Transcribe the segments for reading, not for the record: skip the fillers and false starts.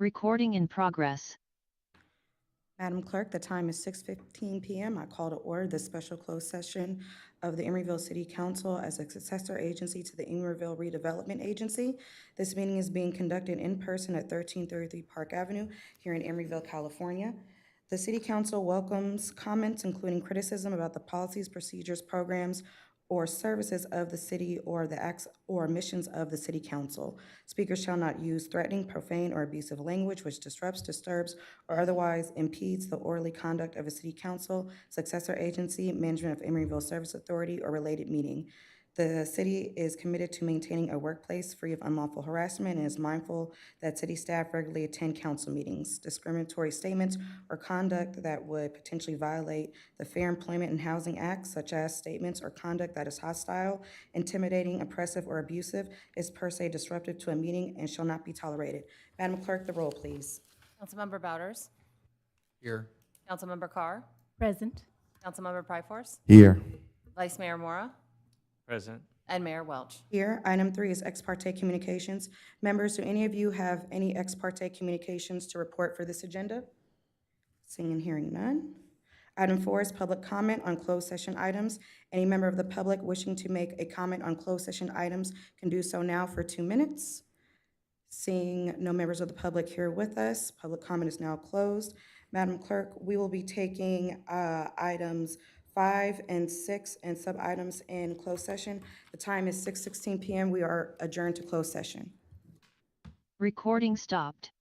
Recording in progress. Madam Clerk, the time is 6:15 p.m. I call to order the special closed session of the Emeryville City Council as a successor agency to the Emeryville Redevelopment Agency. This meeting is being conducted in person at 1333 Park Avenue here in Emeryville, California. The City Council welcomes comments including criticism about the policies, procedures, programs, or services of the city or the acts or missions of the City Council. Speakers shall not use threatening, profane, or abusive language which disrupts, disturbs, or otherwise impedes the orderly conduct of a city council, successor agency, management of Emeryville Service Authority, or related meeting. The city is committed to maintaining a workplace free of unlawful harassment and is mindful that city staff regularly attend council meetings. Discriminatory statements or conduct that would potentially violate the Fair Employment and Housing Act, such as statements or conduct that is hostile, intimidating, oppressive, or abusive, is per se disruptive to a meeting and shall not be tolerated. Madam Clerk, the roll, please. Councilmember Bouders? Here. Councilmember Carr? Present. Councilmember Pryforce? Here. Vice Mayor Mora? Present. And Mayor Welch. Here, item 3 is ex parte communications. Members, do any of you have any ex parte communications to report for this agenda? Seeing and hearing none. Item 4 is public comment on closed session items. Any member of the public wishing to make a comment on closed session items can do so now for 2 minutes. Seeing no members of the public here with us, public comment is now closed. Madam Clerk, we will be taking items 5 and 6 and sub-items in closed session. The time is 6:16 p.m. We are adjourned to closed session. Recording stopped.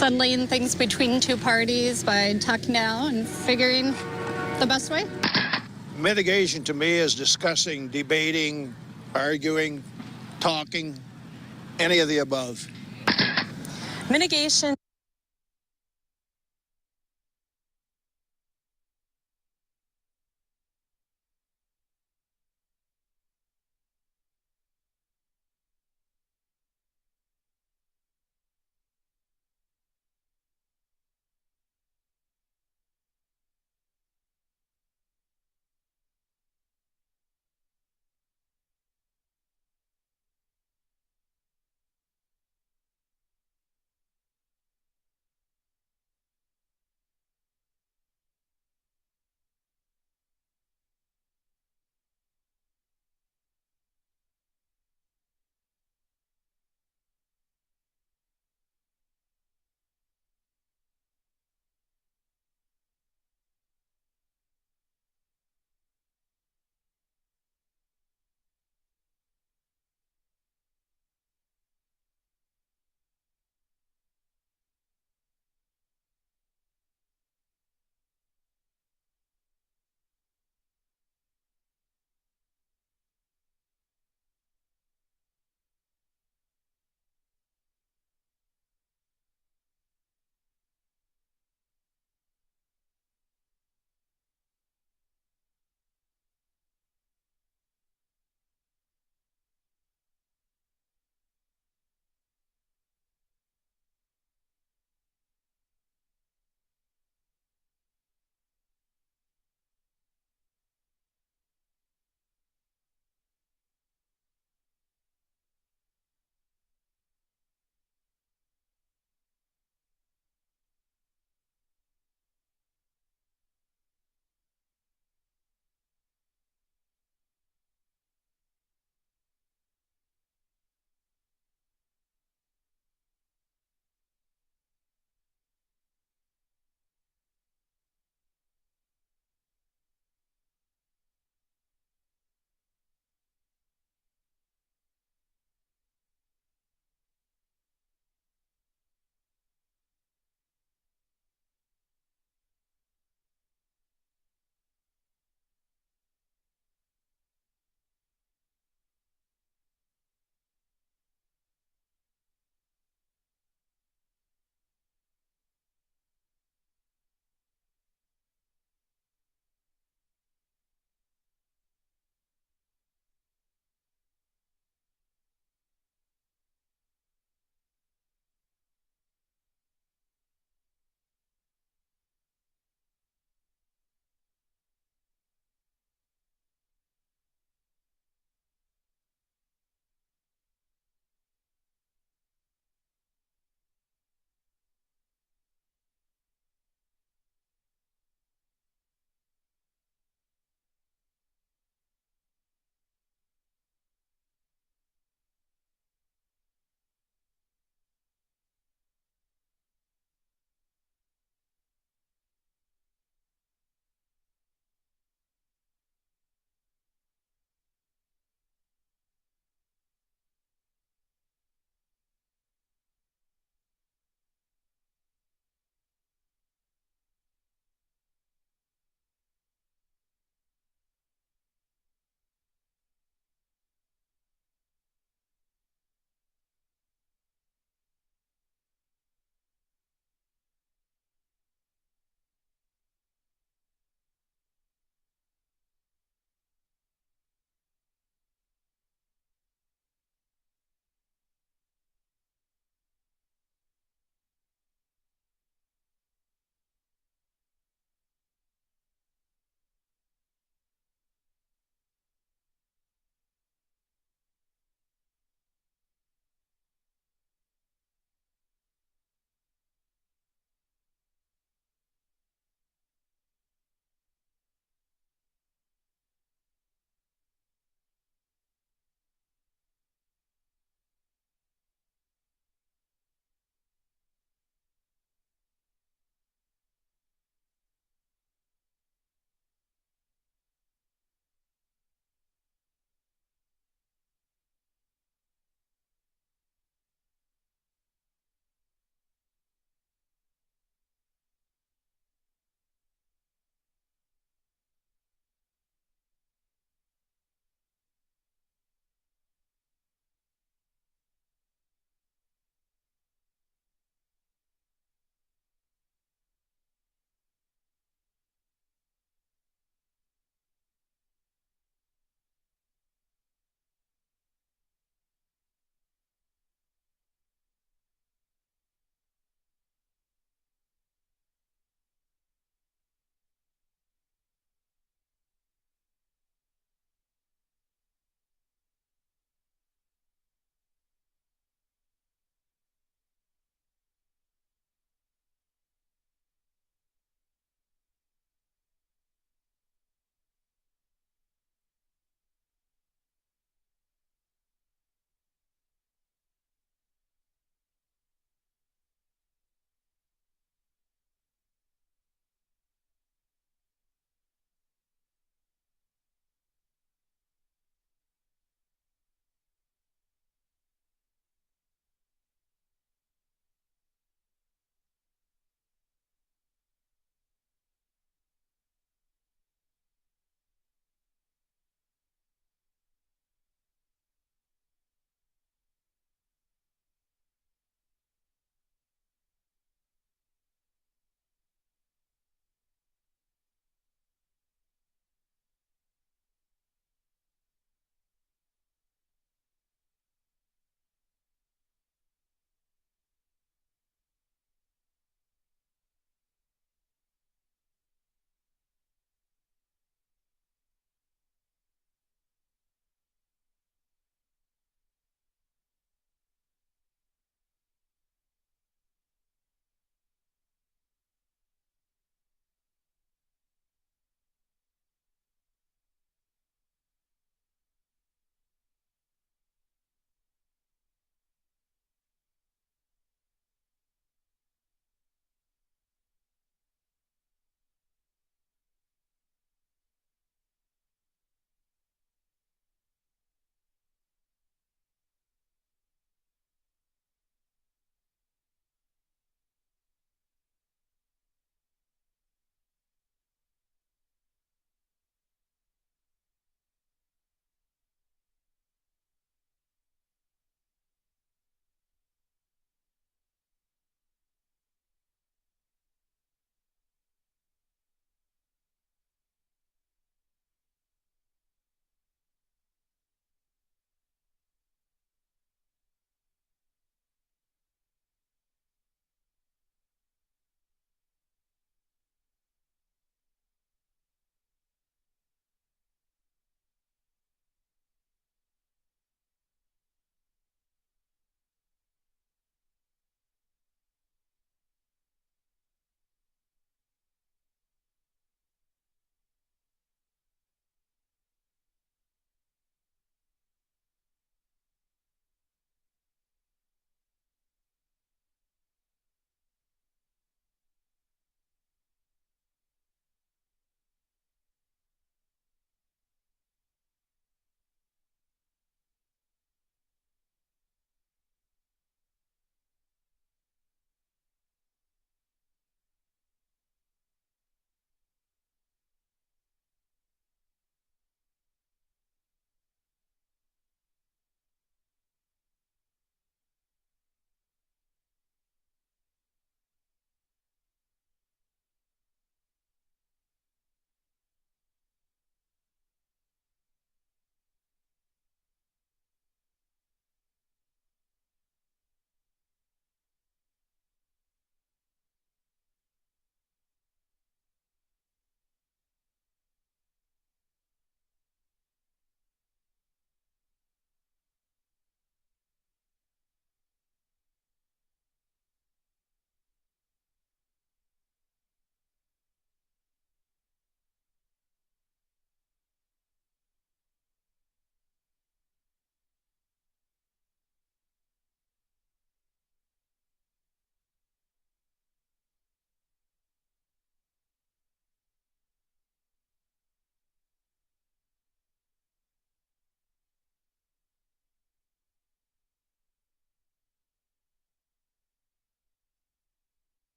settling things between two parties by talking now and figuring the best way. Mitigation to me is discussing, debating, arguing, talking, any of the above. Mitigation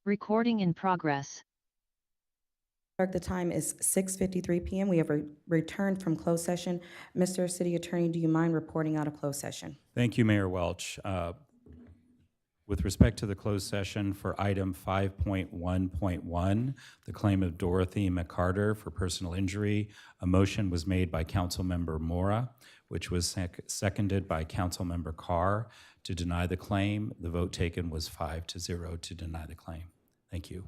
Recording in progress. Clerk, the time is 6:53 PM. We have returned from closed session. Mr. City Attorney, do you mind reporting out of closed session? Thank you, Mayor Welch. With respect to the closed session for item 5.1.1, the claim of Dorothy McCarter for personal injury, a motion was made by Councilmember Mora, which was seconded by Councilmember Carr to deny the claim. The vote taken was 5-0 to deny the claim. Thank you.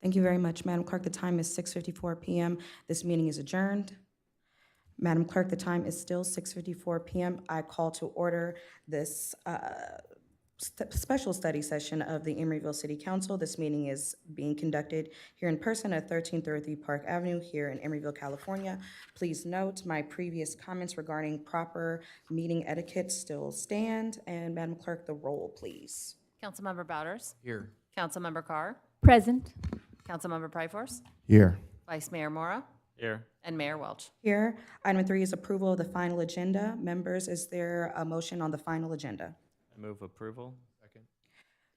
Thank you very much, Madam Clerk. The time is 6:54 PM. This meeting is adjourned. Madam Clerk, the time is still 6:54 PM. I call to order this special study session of the Emeryville City Council. This meeting is being conducted here in person at 1333 Park Avenue here in Emeryville, California. Please note my previous comments regarding proper meeting etiquette still stand. And Madam Clerk, the roll, please. Councilmember Bouders? Here. Councilmember Carr? Present. Councilmember Pryforce? Here. Vice Mayor Mora? Here. And Mayor Welch. Here, item 3 is approval of the final agenda. Members, is there a motion on the final agenda? I move approval. Second.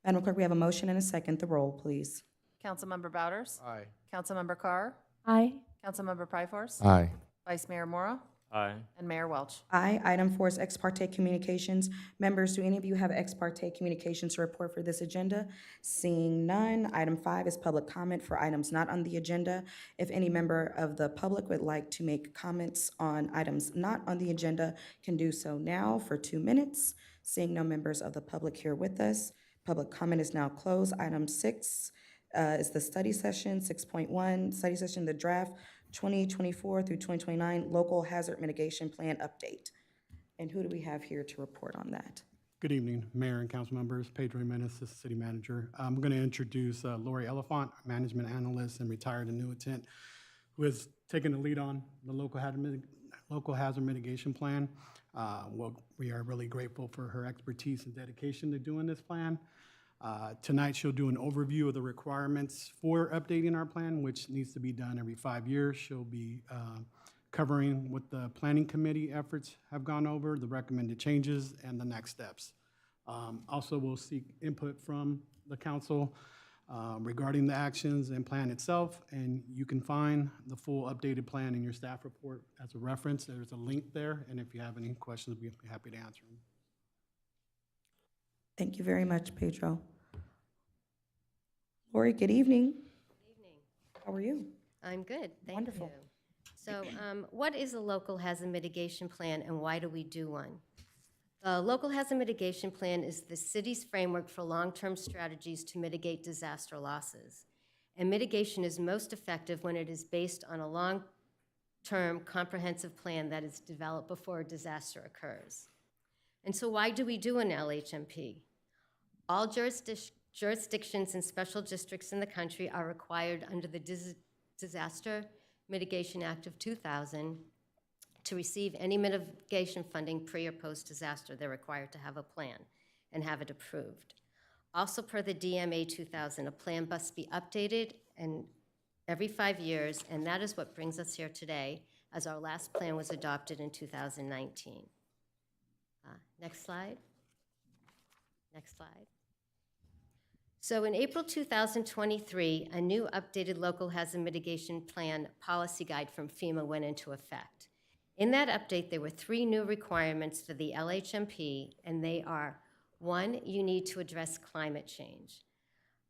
Madam Clerk, we have a motion and a second. The roll, please. Councilmember Bouders? Aye. Councilmember Carr? Aye. Councilmember Pryforce? Aye. Vice Mayor Mora? Aye. And Mayor Welch. Aye. Item 4 is ex parte communications. Members, do any of you have ex parte communications to report for this agenda? Seeing none. Item 5 is public comment for items not on the agenda. If any member of the public would like to make comments on items not on the agenda, can do so now for 2 minutes. Seeing no members of the public here with us, public comment is now closed. Item 6 is the study session. 6.1, study session, the draft 2024 through 2029 Local Hazard Mitigation Plan Update. And who do we have here to report on that? Good evening, Mayor and council members. Pedro Jimenez, Assistant City Manager. I'm going to introduce Lori Elephant, Management Analyst and retired annuitant, who has taken the lead on the local hazard mitigation plan. We are really grateful for her expertise and dedication to doing this plan. Tonight, she'll do an overview of the requirements for updating our plan, which needs to be done every 5 years. She'll be covering what the planning committee efforts have gone over, the recommended changes, and the next steps. Also, we'll seek input from the council regarding the actions and plan itself, and you can find the full updated plan in your staff report as a reference. There's a link there, and if you have any questions, we'd be happy to answer them. Thank you very much, Pedro. Lori, good evening. Good evening. How are you? I'm good, thank Wonderful. you. So what is a local hazard mitigation plan and why do we do one? The local hazard mitigation plan is the city's framework for long-term strategies to mitigate disaster losses. And mitigation is most effective when it is based on a long-term comprehensive plan that is developed before a disaster occurs. And so why do we do an LHMP? All jurisdictions and special districts in the country are required under the Disaster Mitigation Act of 2000 to receive any mitigation funding pre or post-disaster. They're required to have a plan and have it approved. Also per the DMA 2000, a plan must be updated and every 5 years, and that is what brings us here today, as our last plan was adopted in 2019. Next slide. Next slide. So in April 2023, a new updated local hazard mitigation plan policy guide from FEMA went into effect. In that update, there were 3 new requirements for the LHMP, and they are: 1, you need to address climate change.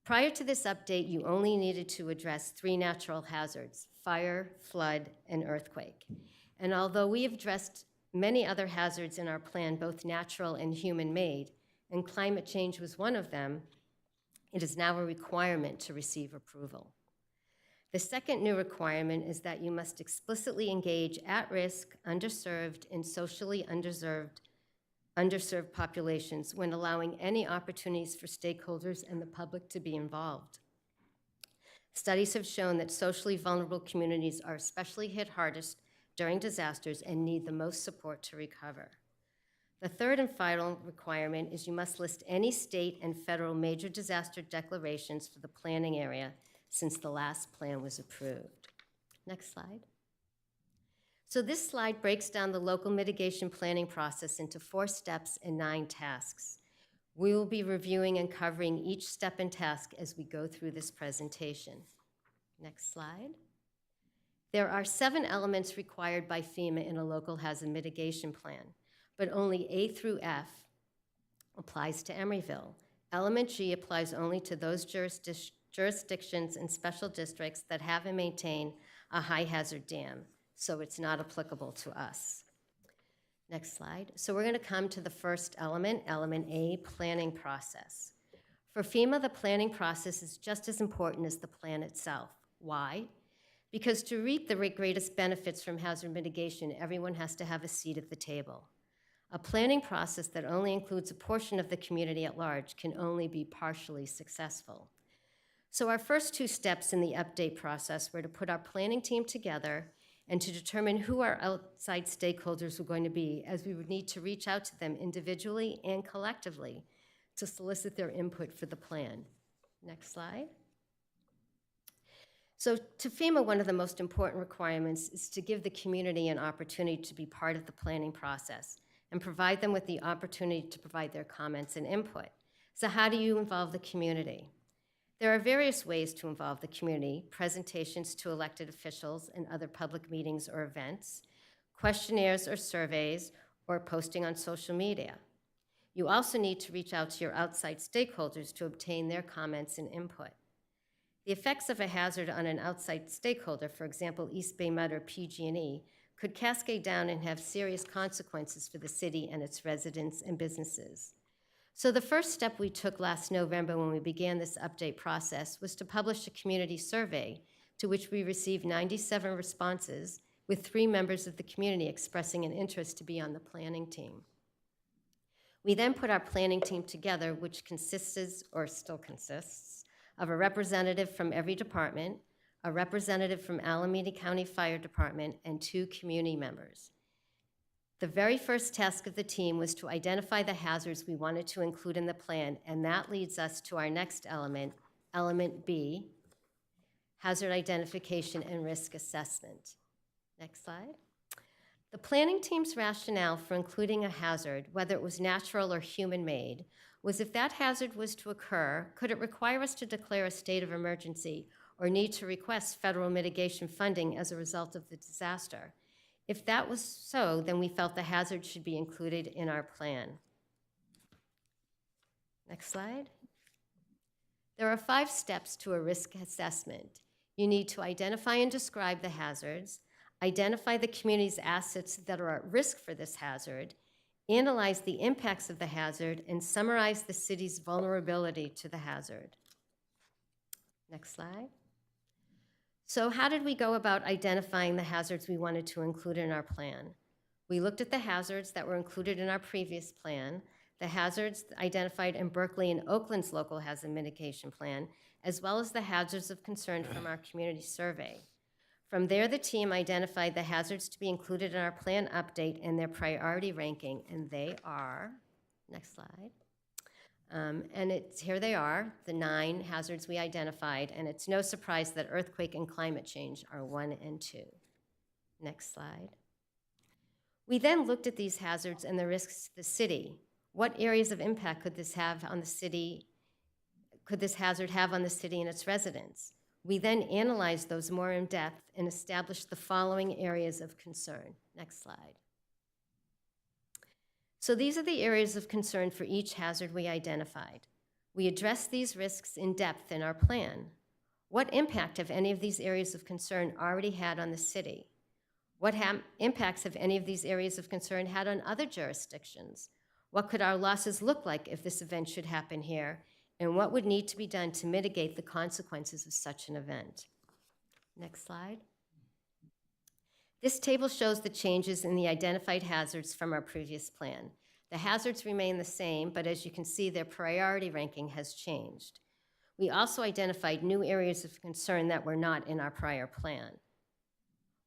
Prior to this update, you only needed to address 3 natural hazards: fire, flood, and earthquake. And although we have addressed many other hazards in our plan, both natural and human-made, and climate change was one of them, it is now a requirement to receive approval. The second new requirement is that you must explicitly engage at-risk, underserved, and socially underserved populations when allowing any opportunities for stakeholders and the public to be involved. Studies have shown that socially vulnerable communities are especially hit hardest during disasters and need the most support to recover. The third and final requirement is you must list any state and federal major disaster declarations for the planning area since the last plan was approved. Next slide. So this slide breaks down the local mitigation planning process into 4 steps and 9 tasks. We will be reviewing and covering each step and task as we go through this presentation. Next slide. There are 7 elements required by FEMA in a local hazard mitigation plan, but only A through F applies to Emeryville. Element G applies only to those jurisdictions and special districts that have and maintain a high hazard dam, so it's not applicable to us. Next slide. So we're going to come to the first element, element A, planning process. For FEMA, the planning process is just as important as the plan itself. Why? Because to reap the greatest benefits from hazard mitigation, everyone has to have a seat at the table. A planning process that only includes a portion of the community at large can only be partially successful. So our first 2 steps in the update process were to put our planning team together and to determine who our outside stakeholders were going to be, as we would need to reach out to them individually and collectively to solicit their input for the plan. Next slide. So to FEMA, one of the most important requirements is to give the community an opportunity to be part of the planning process and provide them with the opportunity to provide their comments and input. So how do you involve the community? There are various ways to involve the community: presentations to elected officials and other public meetings or events, questionnaires or surveys, or posting on social media. You also need to reach out to your outside stakeholders to obtain their comments and input. The effects of a hazard on an outside stakeholder, for example, East Bay Mud or PG&E, could cascade down and have serious consequences for the city and its residents and businesses. So the first step we took last November when we began this update process was to publish a community survey to which we received 97 responses, with 3 members of the community expressing an interest to be on the planning team. We then put our planning team together, which consists, or still consists, of a representative from every department, a representative from Alameda County Fire Department, and 2 community members. The very first task of the team was to identify the hazards we wanted to include in the plan, and that leads us to our next element, element B, hazard identification and risk assessment. Next slide. The planning team's rationale for including a hazard, whether it was natural or human-made, was if that hazard was to occur, could it require us to declare a state of emergency or need to request federal mitigation funding as a result of the disaster? If that was so, then we felt the hazard should be included in our plan. Next slide. There are 5 steps to a risk assessment. You need to identify and describe the hazards, identify the community's assets that are at risk for this hazard, analyze the impacts of the hazard, and summarize the city's vulnerability to the hazard. Next slide. So how did we go about identifying the hazards we wanted to include in our plan? We looked at the hazards that were included in our previous plan, the hazards identified in Berkeley and Oakland's local hazard mitigation plan, as well as the hazards of concern from our community survey. From there, the team identified the hazards to be included in our plan update and their priority ranking, and they are, next slide. Here they are, the 9 hazards we identified, and it's no surprise that earthquake and climate change are 1 and 2. Next slide. We then looked at these hazards and the risks to the city. What areas of impact could this have on the city? Could this hazard have on the city and its residents? We then analyzed those more in depth and established the following areas of concern. Next slide. So these are the areas of concern for each hazard we identified. We addressed these risks in depth in our plan. What impact have any of these areas of concern already had on the city? What impacts have any of these areas of concern had on other jurisdictions? What could our losses look like if this event should happen here? And what would need to be done to mitigate the consequences of such an event? Next slide. This table shows the changes in the identified hazards from our previous plan. The hazards remain the same, but as you can see, their priority ranking has changed. We also identified new areas of concern that were not in our prior plan.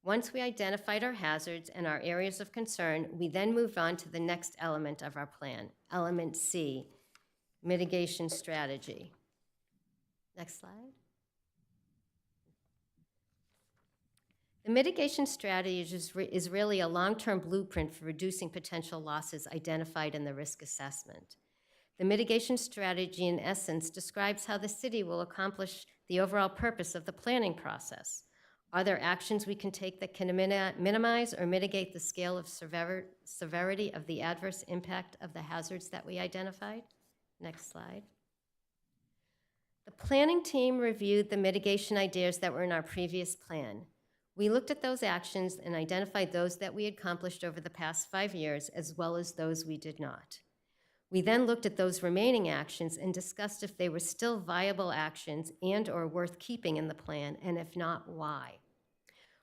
Once we identified our hazards and our areas of concern, we then moved on to the next element of our plan, element C, mitigation strategy. Next slide. The mitigation strategy is really a long-term blueprint for reducing potential losses identified in the risk assessment. The mitigation strategy, in essence, describes how the city will accomplish the overall purpose of the planning process. Are there actions we can take that can minimize or mitigate the scale of severity of the adverse impact of the hazards that we identified? Next slide. The planning team reviewed the mitigation ideas that were in our previous plan. We looked at those actions and identified those that we had accomplished over the past 5 years, as well as those we did not. We then looked at those remaining actions and discussed if they were still viable actions and/or worth keeping in the plan, and if not, why.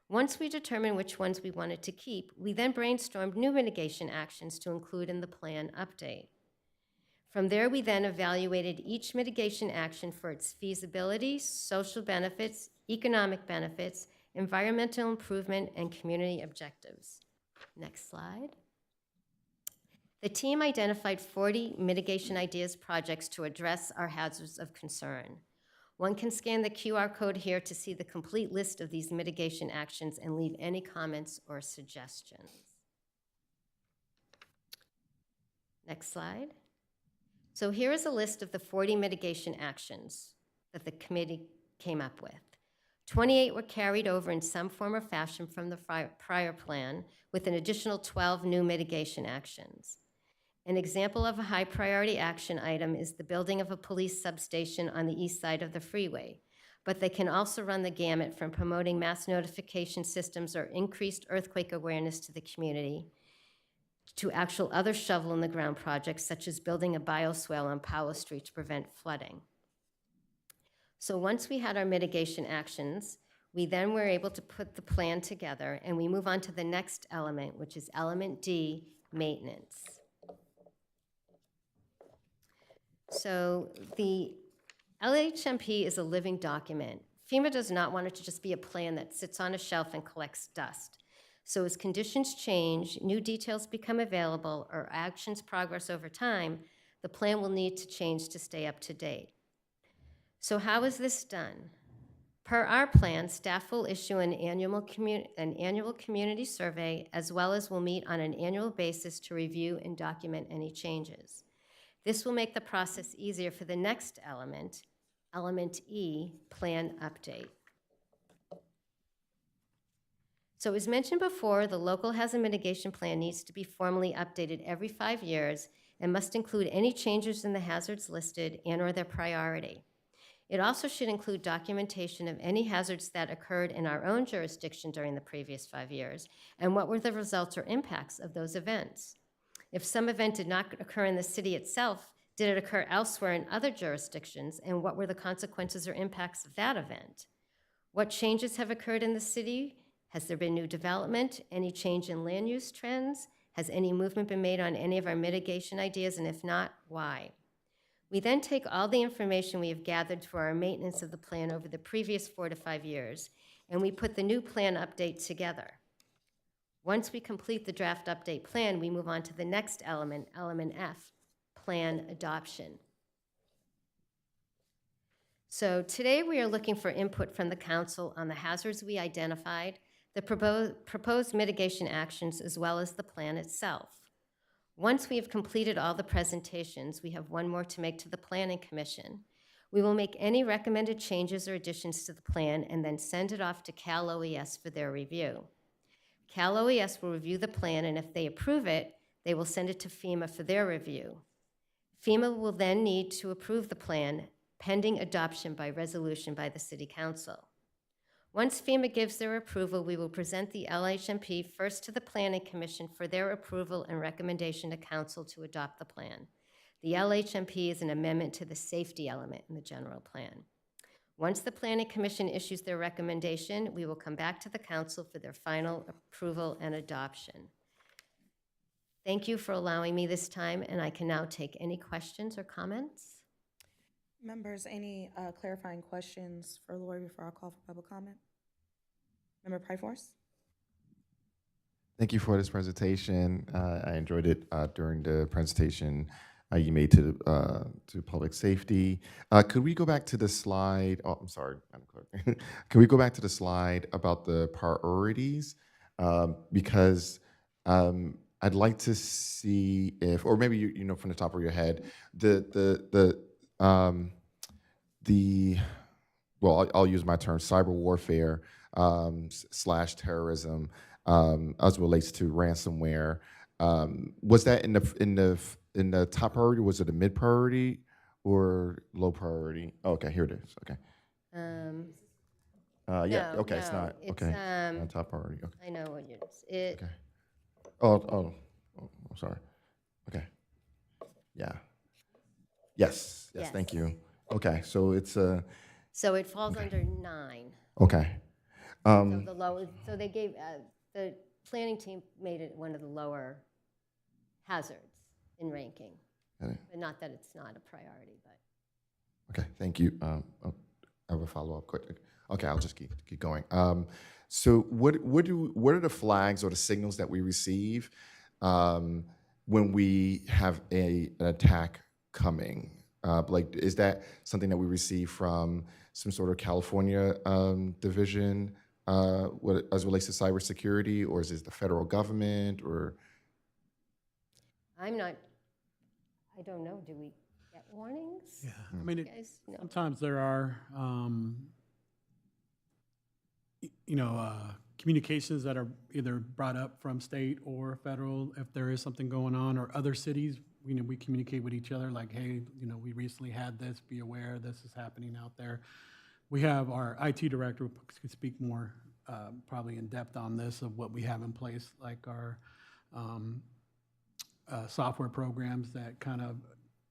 Once we determined which ones we wanted to keep, we then brainstormed new mitigation actions to include in the plan update. From there, we then evaluated each mitigation action for its feasibility, social benefits, economic benefits, environmental improvement, and community objectives. Next slide. The team identified 40 mitigation ideas projects to address our hazards of concern. One can scan the QR code here to see the complete list of these mitigation actions and leave any comments or suggestions. Next slide. So here is a list of the 40 mitigation actions that the committee came up with. 28 were carried over in some form or fashion from the prior plan, with an additional 12 new mitigation actions. An example of a high priority action item is the building of a police substation on the east side of the freeway, but they can also run the gamut from promoting mass notification systems or increased earthquake awareness to the community to actual other shovel in the ground projects, such as building a bioswale on Powell Street to prevent flooding. So once we had our mitigation actions, we then were able to put the plan together, and we move on to the next element, which is element D, maintenance. So the LHMP is a living document. FEMA does not want it to just be a plan that sits on a shelf and collects dust. So as conditions change, new details become available, or actions progress over time, the plan will need to change to stay up to date. So how is this done? Per our plan, staff will issue an annual community survey, as well as will meet on an annual basis to review and document any changes. This will make the process easier for the next element, element E, plan update. So as mentioned before, the local hazard mitigation plan needs to be formally updated every 5 years and must include any changes in the hazards listed and/or their priority. It also should include documentation of any hazards that occurred in our own jurisdiction during the previous 5 years and what were the results or impacts of those events. If some event did not occur in the city itself, did it occur elsewhere in other jurisdictions, and what were the consequences or impacts of that event? What changes have occurred in the city? Has there been new development? Any change in land use trends? Has any movement been made on any of our mitigation ideas, and if not, why? We then take all the information we have gathered for our maintenance of the plan over the previous 4 to 5 years, and we put the new plan update together. Once we complete the draft update plan, we move on to the next element, element F, plan adoption. So today we are looking for input from the council on the hazards we identified, the proposed mitigation actions, as well as the plan itself. Once we have completed all the presentations, we have one more to make to the Planning Commission. We will make any recommended changes or additions to the plan and then send it off to Cal OES for their review. Cal OES will review the plan, and if they approve it, they will send it to FEMA for their review. FEMA will then need to approve the plan pending adoption by resolution by the City Council. Once FEMA gives their approval, we will present the LHMP first to the Planning Commission for their approval and recommendation to Council to adopt the plan. The LHMP is an amendment to the safety element in the general plan. Once the Planning Commission issues their recommendation, we will come back to the Council for their final approval and adoption. Thank you for allowing me this time, and I can now take any questions or comments. Members, any clarifying questions for Lori before I call for public comment? Member Pryforce? Thank you for this presentation. I enjoyed it during the presentation you made to public safety. Could we go back to the slide? Oh, I'm sorry, Madam Clerk. Can we go back to the slide about the priorities? Because I I'd like to see if, or maybe you know from the top of your head, the well, I'll use my term, cyber warfare slash terrorism as it relates to ransomware. Was that in the top priority? Was it a mid priority or low priority? Oh, okay, here it is. Okay. Yeah. No, Okay, it's no, not. it's, Okay. Not top priority. Okay. I know what it, Okay. Oh, I'm sorry. Okay. Yeah. Yes. Yes. Thank Yes. you. Okay. So it's so it falls under 9. okay. So the low, so they gave, the planning team made it one of the lower hazards in ranking. Okay. But not that it's not a priority, but. Okay, thank you. I have a follow-up quick. Okay, I'll just keep going. So what are the flags or the signals that we receive when we have an attack coming? Like, is that something that we receive from some sort of California division as it relates to cybersecurity, or is it the federal government, or? I don't know, do we get warnings? Yeah, I mean, You guys know. sometimes there are, communications that are either brought up from state or federal if there is something going on, or other cities, we communicate with each other like, hey, we recently had this, be aware this is happening out there. We have our IT director who could speak more probably in depth on this of what we have in place, like our software programs that kind of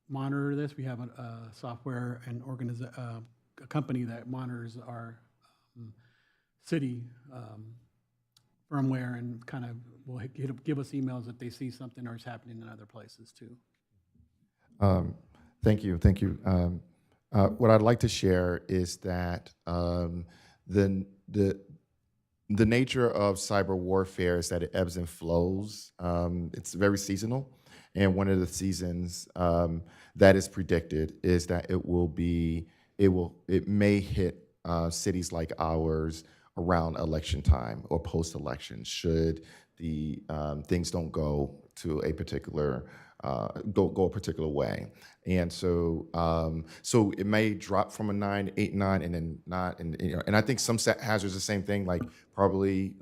monitor this. We have a software and a company that monitors our city firmware and kind of will give us emails if they see something or is happening in other places too. Thank you. Thank you. What I'd like to share is that the nature of cyber warfare is that it ebbs and flows. It's very seasonal, and one of the seasons that is predicted is that it may hit cities like ours around election time or post-election, should the things don't go to a particular go a particular way. And so so it may drop from a 9, 8, 9, and then not, and I think some hazards the same thing, like probably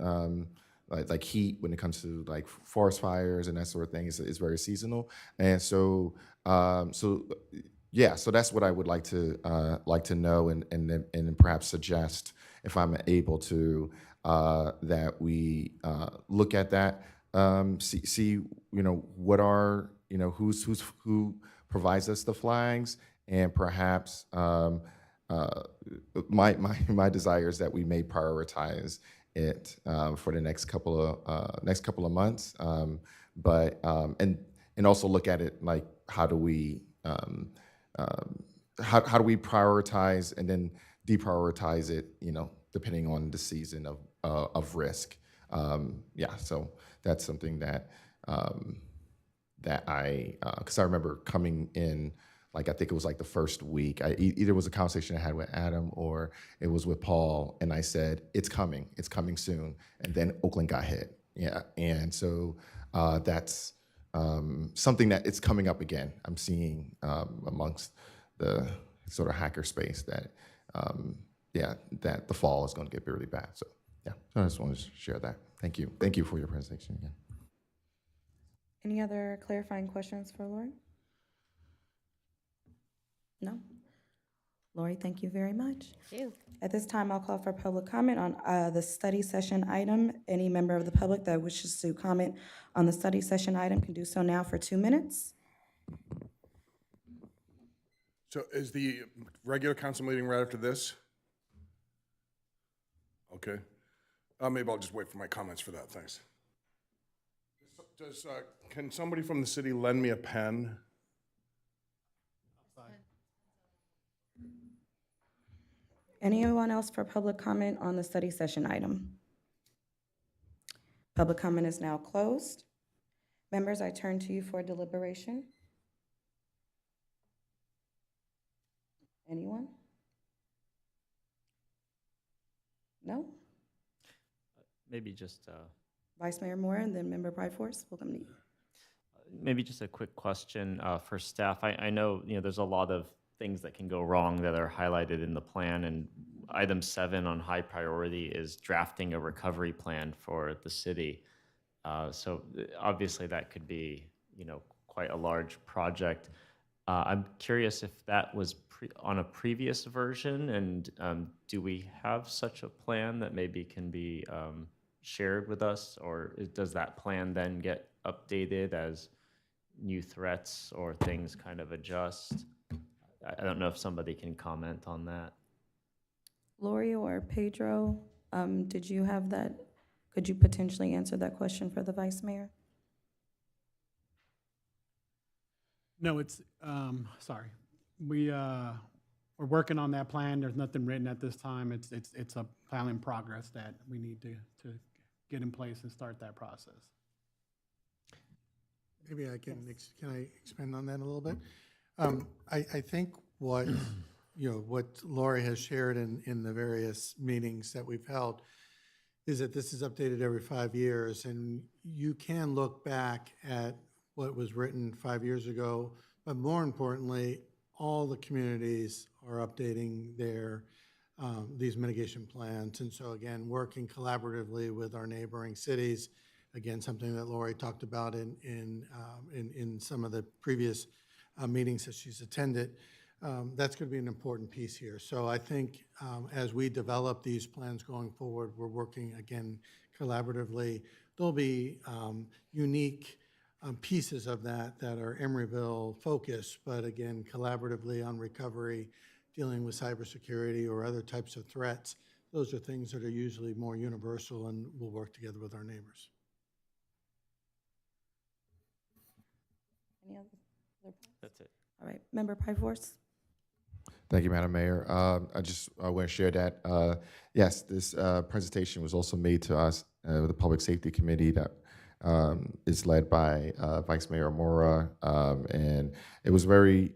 like heat when it comes to like forest fires and that sort of thing is very seasonal. And so yeah, so that's what I would like to know and then perhaps suggest, if I'm able to, that we look at that, see what are who provides us the flags, and perhaps my desire is that we may prioritize it for the next couple of months, but and also look at it like how do we prioritize and then deprioritize it, depending on the season of risk. Yeah, so that's something that because I remember coming in, like I think it was like the first week, either it was a conversation I had with Adam or it was with Paul, and I said, it's coming soon, and then Oakland got hit. Yeah, and so that's something that it's coming up again. I'm seeing amongst the sort of hacker space that that the fall is going to get really bad. So yeah, so I just wanted to share that. Thank you for your presentation again. Any other clarifying questions for Lori? No? Lori, thank you very much. Thank you. At this time, I'll call for public comment on the study session item. Any member of the public that wishes to comment on the study session item can do so now for 2 minutes. So is the regular council meeting right after this? Okay. Maybe I'll just wait for my comments for that, thanks. Can somebody from the city lend me a pen? Anyone else for public comment on the study session item? Public comment is now closed. Members, I turn to you for deliberation. Anyone? No? Maybe just Vice Mayor Moore and then Member Pryforce, welcome to you. Maybe just a quick question for staff. I know, there's a lot of things that can go wrong that are highlighted in the plan, and item 7 on high priority is drafting a recovery plan for the city. Obviously that could be, quite a large project. I'm curious if that was on a previous version, and do we have such a plan that maybe can be shared with us, or does that plan then get updated as new threats or things kind of adjust? I don't know if somebody can comment on that. Lori or Pedro, did you have that? Could you potentially answer that question for the Vice Mayor? No, it's, sorry. We're working on that plan. There's nothing written at this time. It's a plan in progress that we need to get in place and start that process. Maybe can I expand on that a little bit? I think what, what Lori has shared in the various meetings that we've held is that this is updated every 5 years, and you can look back at what was written 5 years ago, but more importantly, all the communities are updating their these mitigation plans. And so again, working collaboratively with our neighboring cities, again, something that Lori talked about in some of the previous meetings that she's attended, that's going to be an important piece here. So I think as we develop these plans going forward, we're working, again, collaboratively. There'll be unique pieces of that are Emeryville focused, but again, collaboratively on recovery, dealing with cybersecurity or other types of threats. Those are things that are usually more universal, and we'll work together with our neighbors. Any other? That's it. All right, Member Pryforce? Thank you, Madam Mayor. I want to share that, yes, this presentation was also made to us with the Public Safety Committee that is led by Vice Mayor Mora, and it was a very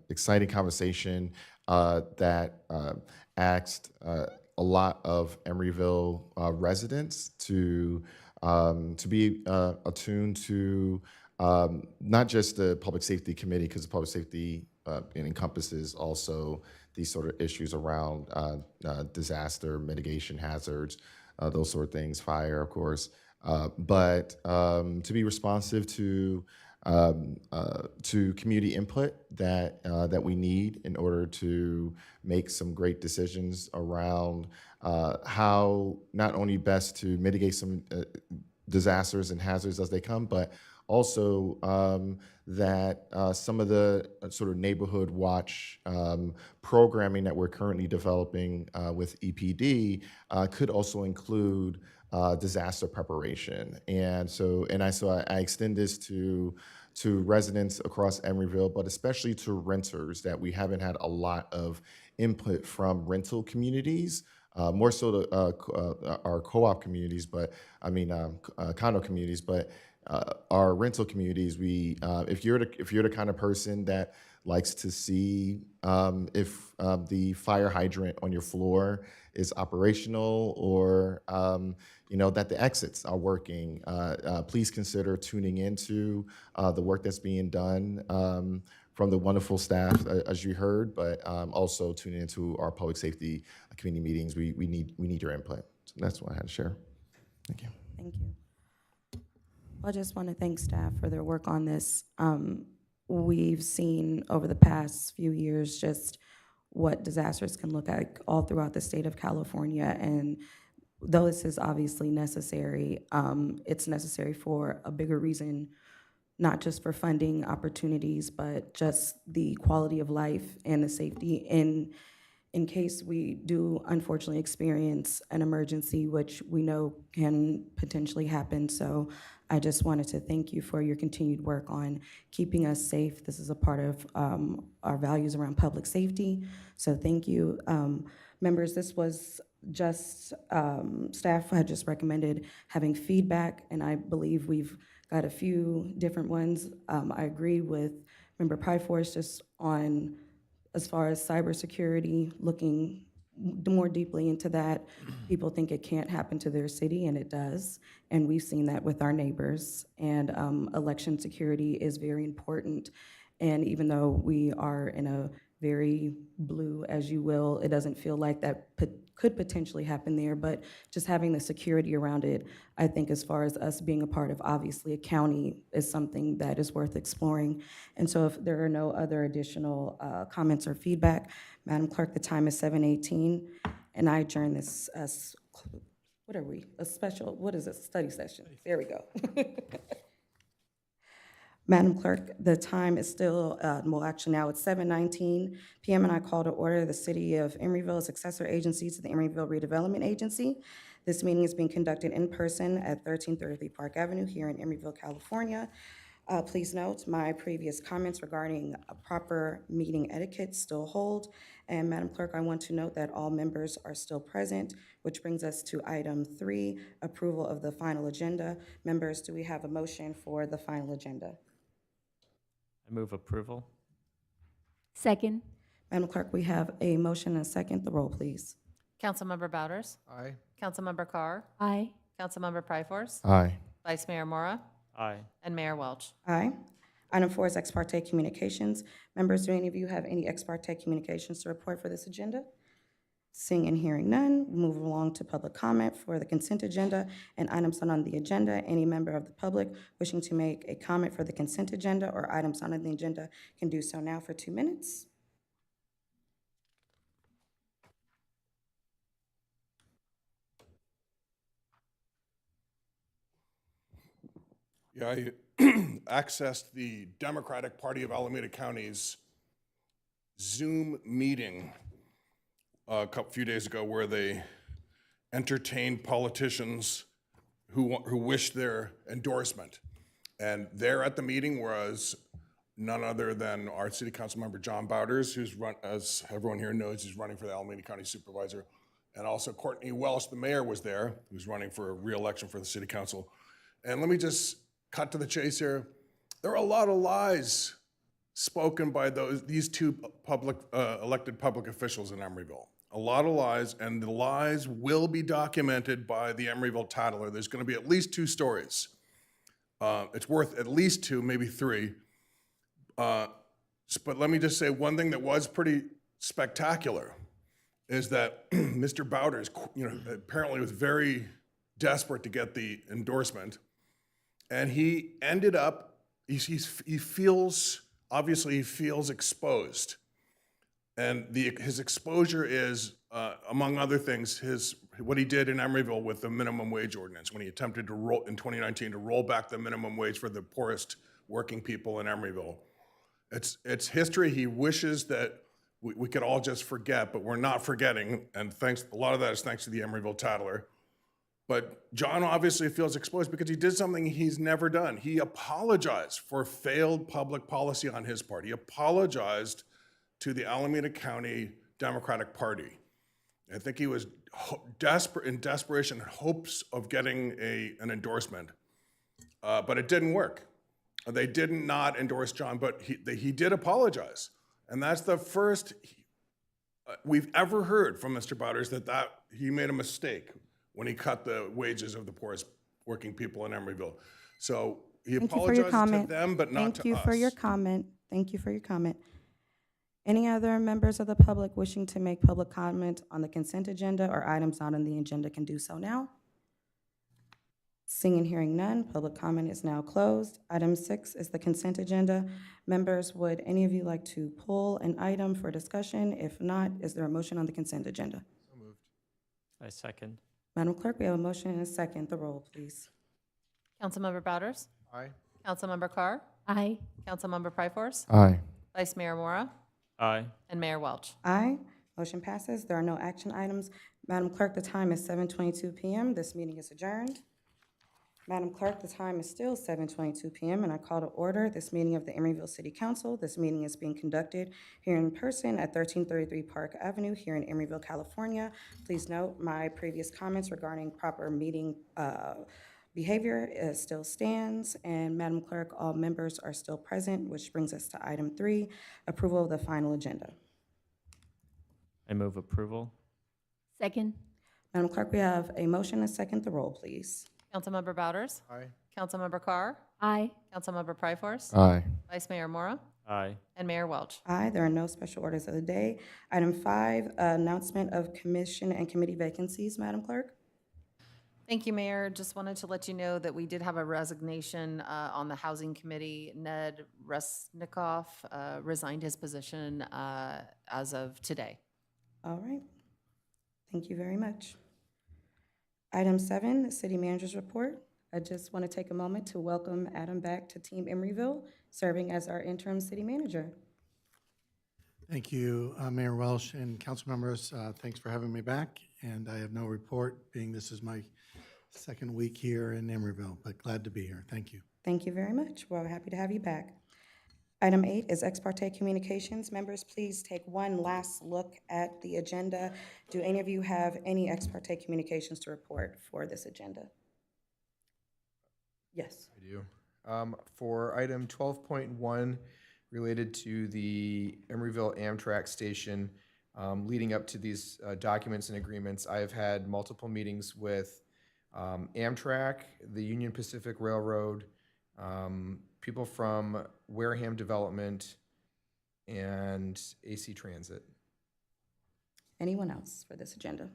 exciting conversation that asked a lot of Emeryville residents to be attuned to not just the Public Safety Committee, because the Public Safety it encompasses also these sort of issues around disaster mitigation hazards, those sort of things, fire, of course, but to be responsive to community input that we need in order to make some great decisions around how not only best to mitigate some disasters and hazards as they come, but also that some of the sort of neighborhood watch programming that we're currently developing with EPD could also include disaster preparation. And so I extend this to residents across Emeryville, but especially to renters, that we haven't had a lot of input from rental communities, more so to our co-op communities, but I mean condo communities, but our rental communities, if you're the kind of person that likes to see if the fire hydrant on your floor is operational, or that the exits are working, please consider tuning into the work that's being done from the wonderful staff, as you heard, but also tune into our public safety community meetings. We need your input. So that's what I had to share. Thank you. Thank you. I just want to thank staff for their work on this. We've seen over the past few years just what disasters can look like all throughout the state of California. And though this is obviously necessary, it's necessary for a bigger reason, not just for funding opportunities, but just the quality of life and the safety in case we do unfortunately experience an emergency, which we know can potentially happen. So I just wanted to thank you for your continued work on keeping us safe. This is a part of our values around public safety. So thank you. Members, this was just, staff had just recommended having feedback, and I believe we've got a few different ones. I agree with Member Pryforce just on as far as cybersecurity, looking more deeply into that, people think it can't happen to their city, and it does. And we've seen that with our neighbors. And election security is very important. And even though we are in a very blue, as you will, it doesn't feel like that could potentially happen there. But just having the security around it, I think as far as us being a part of, obviously, a county is something that is worth exploring. And so if there are no other additional comments or feedback, Madam Clerk, the time is 7:18, and I adjourn this, what are we, a special, what is it, study session? There we go. Madam Clerk, the time is still, well, actually now it's 7:19 PM, and I call to order the City of Emeryville successor agency to the Emeryville Redevelopment Agency. This meeting is being conducted in person at 1333 Park Avenue here in Emeryville, California. Please note, my previous comments regarding proper meeting etiquette still hold. And Madam Clerk, I want to note that all members are still present, which brings us to item 3, approval of the final agenda. Members, do we have a motion for the final agenda? I move approval. Second. Madam Clerk, we have a motion and a second. The roll, please. Councilmember Bouders? Aye. Councilmember Carr? Aye. Councilmember Pryforce? Aye. Vice Mayor Mora? Aye. And Mayor Welch. Aye. Item 4 is ex parte communications. Members, do any of you have any ex parte communications to report for this agenda? Seeing and hearing none, we move along to public comment for the consent agenda and items not on the agenda. Any member of the public wishing to make a comment for the consent agenda or items not on the agenda can do so now for 2 minutes. Yeah, I accessed the Democratic Party of Alameda County's Zoom meeting a few days ago where they entertained politicians who wished their endorsement. And there at the meeting was none other than our city council member, John Bouders, who's run, as everyone here knows, he's running for the Alameda County Supervisor. And also Courtney Welsh, the mayor, was there, who's running for re-election for the city council. And let me just cut to the chase here. There are a lot of lies spoken by these two elected public officials in Emeryville. A lot of lies, and the lies will be documented by the Emeryville Tattler. There's going to be at least 2 stories. It's worth at least 2, maybe 3. But let me just say one thing that was pretty spectacular is that Mr. Bouders, apparently was very desperate to get the endorsement, and he ended up, he feels exposed. And his exposure is, among other things, what he did in Emeryville with the minimum wage ordinance when he attempted to roll, in 2019, to roll back the minimum wage for the poorest working people in Emeryville. It's history he wishes that we could all just forget, but we're not forgetting, and a lot of that is thanks to the Emeryville Tattler. But John obviously feels exposed because he did something he's never done. He apologized for failed public policy on his part. He apologized to the Alameda County Democratic Party. I think he was in desperation, hopes of getting an endorsement, but it didn't work. They did not endorse John, but he did apologize. And that's the first we've ever heard from Mr. Bouders that he made a mistake when he cut the wages of the poorest working people in Emeryville. So he apologized to them, but not to us. Thank you for your comment. Thank you for your comment. Any other members of the public wishing to make public comment on the consent agenda or items not on the agenda can do so now. Seeing and hearing none, public comment is now closed. Item 6 is the consent agenda. Members, would any of you like to pull an item for discussion? If not, is there a motion on the consent agenda? So moved. I second. Madam Clerk, we have a motion and a second. The roll, please. Councilmember Bouders? Aye. Councilmember Carr? Aye. Councilmember Pryforce? Aye. Vice Mayor Mora? Aye. And Mayor Welch. Aye. Motion passes. There are no action items. Madam Clerk, the time is 7:22 PM. This meeting is adjourned. Madam Clerk, the time is still 7:22 PM, and I call to order this meeting of the Emeryville City Council. This meeting is being conducted here in person at 1333 Park Avenue here in Emeryville, California. Please note my previous comments regarding proper meeting behavior still stands, and Madam Clerk, all members are still present, which brings us to item 3, approval of the final agenda. I move approval. Second. Madam Clerk, we have a motion and second. The roll, please. Councilmember Bouders? Aye. Councilmember Carr? Aye. Councilmember Pryforce? Aye. Vice Mayor Mora? Aye. And Mayor Welch. Aye, there are no special orders of the day. Item 5, announcement of commission and committee vacancies. Madam Clerk? Thank you, Mayor. Just wanted to let you know that we did have a resignation on the Housing Committee. Ned Resnikoff resigned his position as of today. All right. Thank you very much. Item 7, the city manager's report. I just want to take a moment to welcome Adam back to Team Emeryville, serving as our interim city manager. Thank you, Mayor Welch and council members. Thanks for having me back. And I have no report, being this is my second week here in Emeryville, but glad to be here. Thank you. Thank you very much. We're happy to have you back. Item 8 is ex parte communications. Members, please take one last look at the agenda. Do any of you have any ex parte communications to report for this agenda? Yes. I do. For item 12.1, related to the Emeryville Amtrak station, leading up to these documents and agreements, I have had multiple meetings with Amtrak, the Union Pacific Railroad, people from Wareham Development, and AC Transit. Anyone else for this agenda?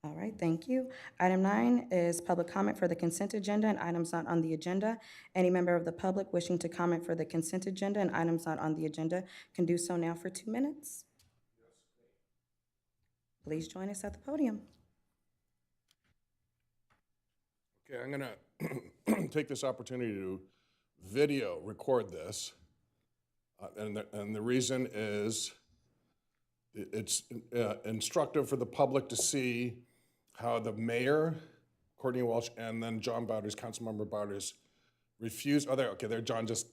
All right, thank you. Item 9 is public comment for the consent agenda and items not on the agenda. Any member of the public wishing to comment for the consent agenda and items not on the agenda can do so now for 2 minutes. Please join us at the podium. Okay, I'm gonna take this opportunity to video record this. And the reason is it's instructive for the public to see how the mayor, Courtney Walsh, and then John Bowders, Councilmember Bowders, refuse. Oh, there. Okay, there. John just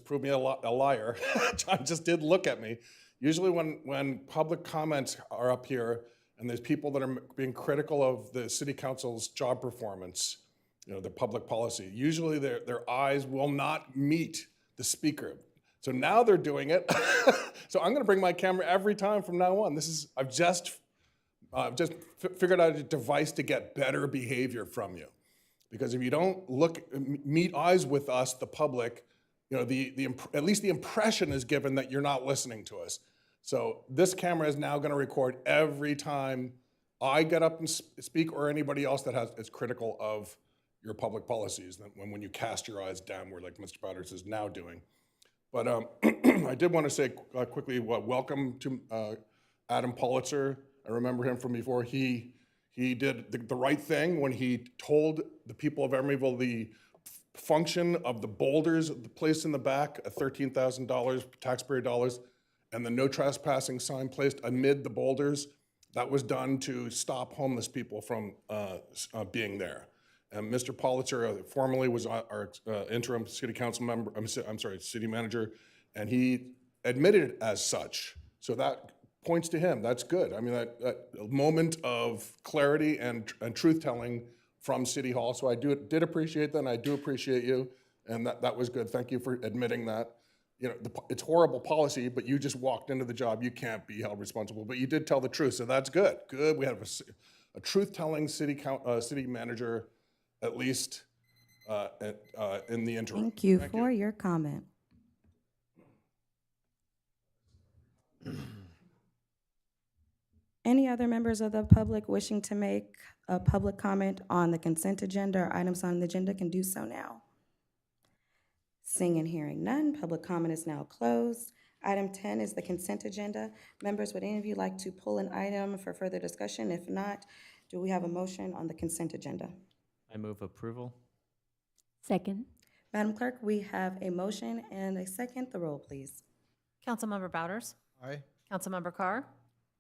proved me a liar. John just did look at me. Usually, when public comments are up here and there's people that are being critical of the city council's job performance, you know, the public policy, usually their eyes will not meet the speaker. So now they're doing it. So I'm going to bring my camera every time from now on. I've just figured out a device to get better behavior from you, because if you don't meet eyes with us, the public, you know, at least the impression is given that you're not listening to us. So this camera is now going to record every time I get up and speak, or anybody else that is critical of your public policies. When you cast your eyes downward, like Mr. Bowders is now doing. But I did want to say quickly, welcome to Adam Politzer. I remember him from before. He did the right thing when he told the people of Emeryville the function of the boulders, the place in the back, $13,000 taxpayer dollars, and the no trespassing sign placed amid the boulders. That was done to stop homeless people from being there. And Mr. Politzer formerly was our interim city council member, city manager, and he admitted it as such. So that points to him. That's good. I mean, that moment of clarity and truth-telling from City Hall. So I did appreciate that, and I do appreciate you, and that was good. Thank you for admitting that. You know, it's horrible policy, but you just walked into the job. You can't be held responsible, but you did tell the truth, so that's good. Good. We have a truth-telling city manager, at least in the interim. Thank you for your comment. Any other members of the public wishing to make a public comment on the consent agenda or items on the agenda can do so now. Seeing and hearing none, public comment is now closed. Item 10 is the consent agenda. Members, would any of you like to pull an item for further discussion? If not, do we have a motion on the consent agenda? I move approval. Second. Madam Clerk, we have a motion and a second. The roll, please. Councilmember Bouders? Aye. Councilmember Carr?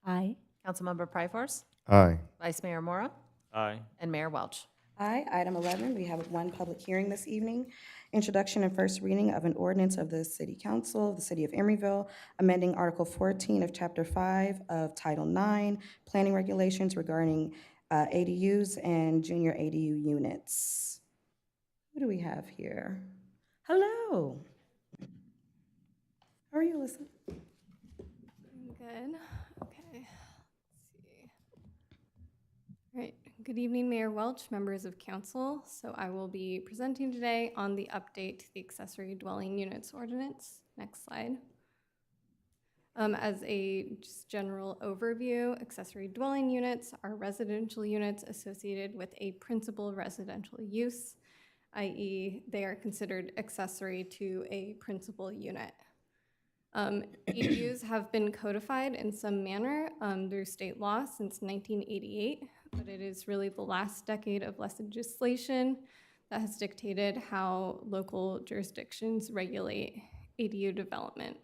Aye. Councilmember Pryforce? Aye. Vice Mayor Mora? Aye. And Mayor Welch. Aye. Item 11, we have one public hearing this evening. Introduction and first reading of an ordinance of the City Council of the City of Emeryville, amending Article 14 of Chapter 5 of Title 9, Planning Regulations regarding ADUs and junior ADU units. Who do we have here? Hello. How are you, Alyssa? Good. Okay. Good evening, Mayor Welch, members of council. So I will be presenting today on the update to the accessory dwelling units ordinance. Next slide. As a just general overview, accessory dwelling units are residential units associated with a principal residential use, i.e. they are considered accessory to a principal unit. ADUs have been codified in some manner through state law since 1988, but it is really the last decade of legislation that has dictated how local jurisdictions regulate ADU development.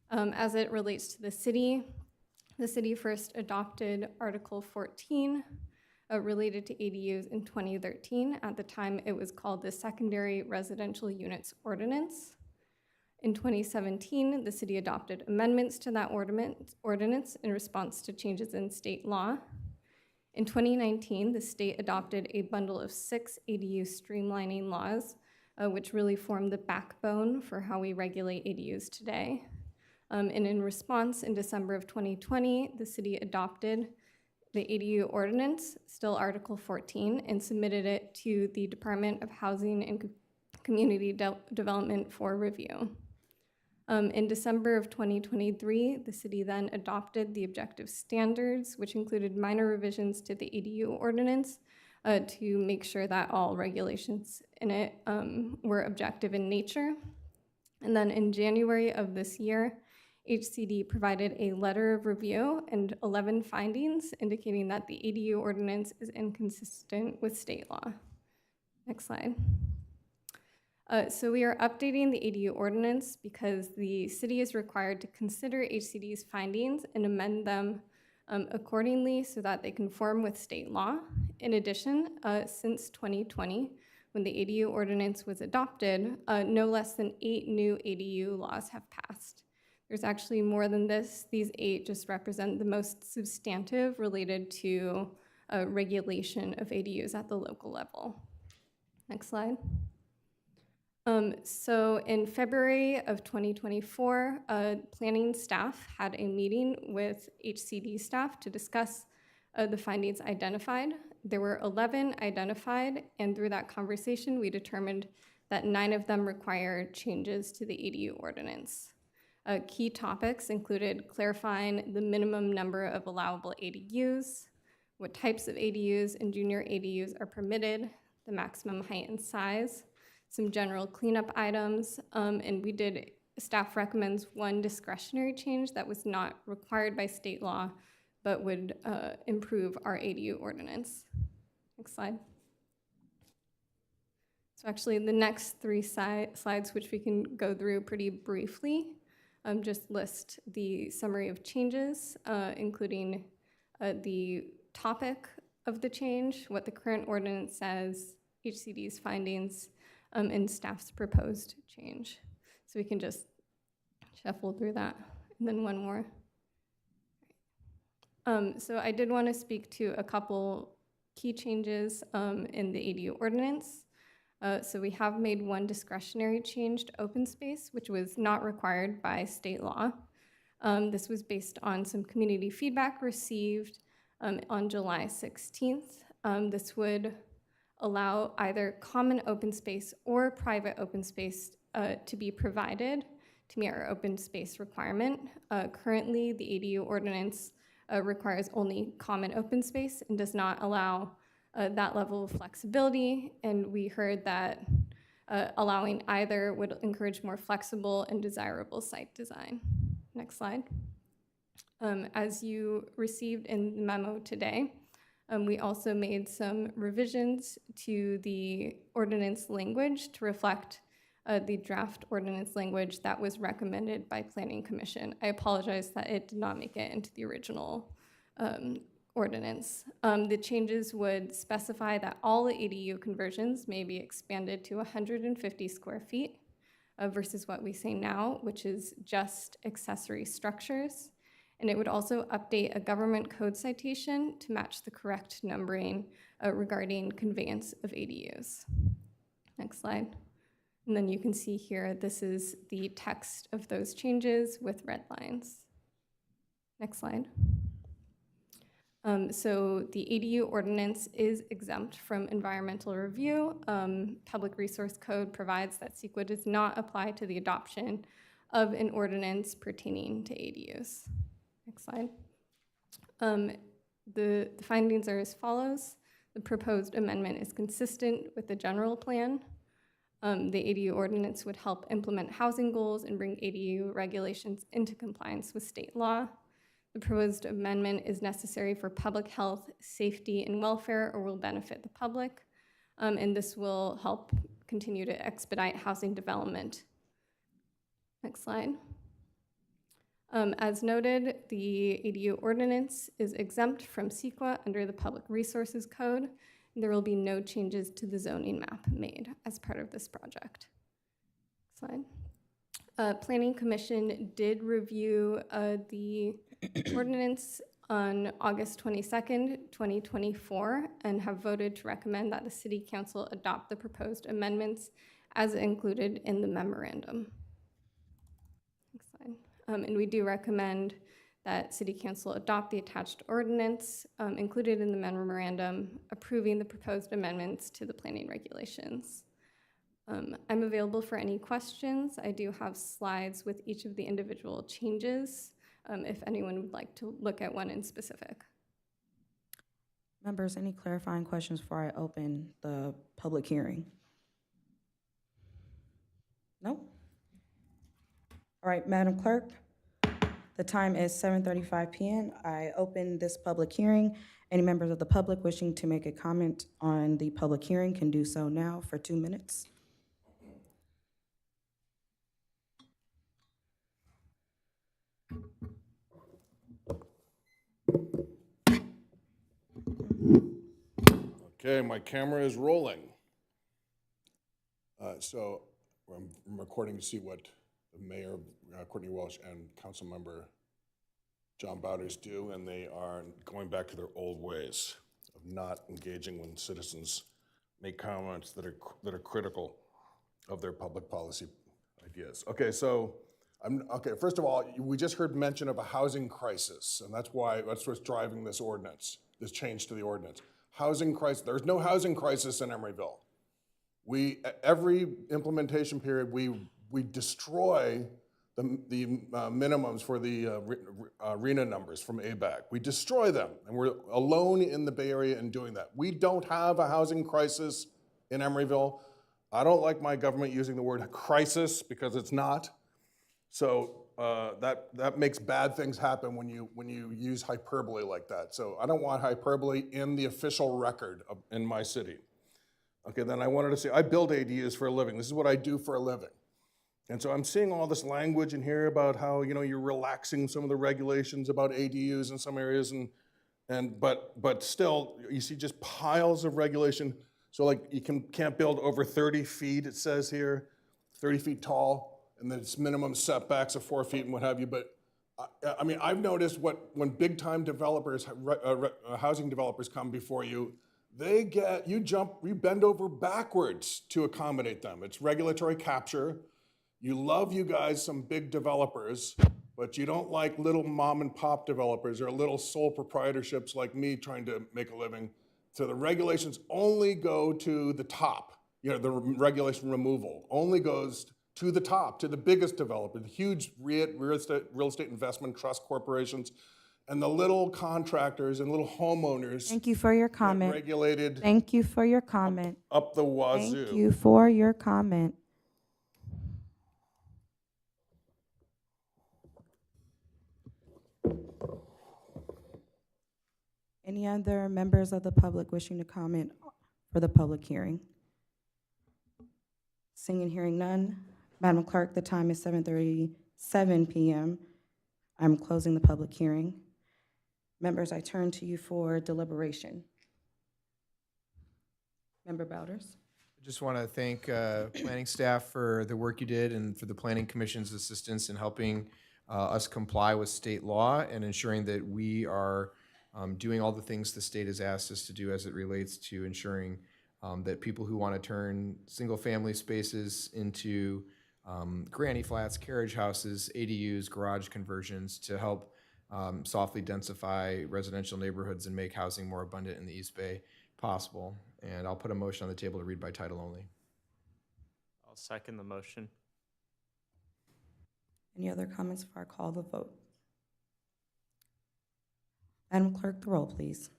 As it relates to the city first adopted Article 14 related to ADUs in 2013. At the time, it was called the Secondary Residential Units Ordinance. In 2017, the city adopted amendments to that ordinance in response to changes in state law. In 2019, the state adopted a bundle of 6 ADU streamlining laws, which really form the backbone for how we regulate ADUs today. And in response, in December of 2020, the city adopted the ADU ordinance, still Article 14, and submitted it to the Department of Housing and Community Development for review. In December of 2023, the city then adopted the objective standards, which included minor revisions to the ADU ordinance to make sure that all regulations in it were objective in nature. And then in January of this year, HCD provided a letter of review and 11 findings indicating that the ADU ordinance is inconsistent with state law. Next slide. So we are updating the ADU ordinance because the city is required to consider HCD's findings and amend them accordingly so that they conform with state law. In addition, since 2020, when the ADU ordinance was adopted, no less than 8 new ADU laws have passed. There's actually more than this. These 8 just represent the most substantive related to regulation of ADUs at the local level. Next slide. So in February of 2024, planning staff had a meeting with HCD staff to discuss the findings identified. There were 11 identified, and through that conversation, we determined that 9 of them require changes to the ADU ordinance. Key topics included clarifying the minimum number of allowable ADUs, what types of ADUs and junior ADUs are permitted, the maximum height and size, some general cleanup items, and staff recommends 1 discretionary change that was not required by state law, but would improve our ADU ordinance. Next slide. So actually the next 3 slides, which we can go through pretty briefly, just list the summary of changes, including the topic of the change, what the current ordinance says, HCD's findings, and staff's proposed change. So we can just shuffle through that. And then 1 more. So I did want to speak to a couple key changes in the ADU ordinance. So we have made 1 discretionary change to open space, which was not required by state law. This was based on some community feedback received on July 16th. This would allow either common open space or private open space to be provided to meet our open space requirement. Currently, the ADU ordinance requires only common open space and does not allow that level of flexibility, and we heard that allowing either would encourage more flexible and desirable site design. Next slide. As you received in the memo today, we also made some revisions to the ordinance language to reflect the draft ordinance language that was recommended by Planning Commission. I apologize that it did not make it into the original ordinance. The changes would specify that all the ADU conversions may be expanded to 150 square feet versus what we say now, which is just accessory structures. And it would also update a government code citation to match the correct numbering regarding conveyance of ADUs. Next slide. And then you can see here, this is the text of those changes with red lines. Next slide. So the ADU ordinance is exempt from environmental review. Public Resource Code provides that CEQA does not apply to the adoption of an ordinance pertaining to ADUs. Next slide. The findings are as follows. The proposed amendment is consistent with the general plan. The ADU ordinance would help implement housing goals and bring ADU regulations into compliance with state law. The proposed amendment is necessary for public health, safety, and welfare, or will benefit the public. And this will help continue to expedite housing development. Next slide. As noted, the ADU ordinance is exempt from CEQA under the Public Resources Code. There will be no changes to the zoning map made as part of this project. Slide. Planning Commission did review the ordinance on August 22nd, 2024, and have voted to recommend that the City Council adopt the proposed amendments as included in the memorandum. Next slide. And we do recommend that City Council adopt the attached ordinance included in the memorandum, approving the proposed amendments to the planning regulations. I'm available for any questions. I do have slides with each of the individual changes, if anyone would like to look at one in specific. Members, any clarifying questions before I open the public hearing? No? All right, Madam Clerk, the time is 7:35 p.m. I open this public hearing. Any members of the public wishing to make a comment on the public hearing can do so now for 2 minutes. Okay, my camera is rolling. So I'm recording to see what the Mayor, Courtney Welsh, and Councilmember John Bowders do, and they are going back to their old ways of not engaging when citizens make comments that are critical of their public policy ideas. Okay, so first of all, we just heard mention of a housing crisis, and that's what's driving this ordinance, this change to the ordinance. Housing crisis, there's no housing crisis in Emeryville. Every implementation period, we destroy the minimums for the RENA numbers from ABAC. We destroy them, and we're alone in the Bay Area in doing that. We don't have a housing crisis in Emeryville. I don't like my government using the word crisis because it's not. So that makes bad things happen when you use hyperbole like that. So I don't want hyperbole in the official record in my city. Okay, then I wanted to say, I build ADUs for a living. This is what I do for a living. And so I'm seeing all this language in here about how, you're relaxing some of the regulations about ADUs in some areas, but still, you see just piles of regulation. So like you can't build over 30 feet, it says here, 30 feet tall, and then it's minimum setbacks of 4 feet and what have you. But I mean, I've noticed when big time developers, housing developers come before you, you bend over backwards to accommodate them. It's regulatory capture. You love, you guys, some big developers, but you don't like little mom and pop developers or little sole proprietorships like me trying to make a living. So the regulations only go to the top. The regulation removal only goes to the top, to the biggest developer, the huge real estate investment trust corporations, and the little contractors and little homeowners. Thank you for your comment. Regulated. Thank you for your comment. Up the wazoo. Thank you for your comment. Any other members of the public wishing to comment for the public hearing? Seeing and hearing none. Madam Clerk, the time is 7:37 p.m. I'm closing the public hearing. Members, I turn to you for deliberation. Member Bowders. I just want to thank planning staff for the work you did and for the Planning Commission's assistance in helping us comply with state law and ensuring that we are doing all the things the state has asked us to do as it relates to ensuring that people who want to turn single-family spaces into granny flats, carriage houses, ADUs, garage conversions to help softly densify residential neighborhoods and make housing more abundant in the East Bay possible. And I'll put a motion on the table to read by title only. I'll second the motion. Any other comments before I call the vote? Madam Clerk, the roll, please.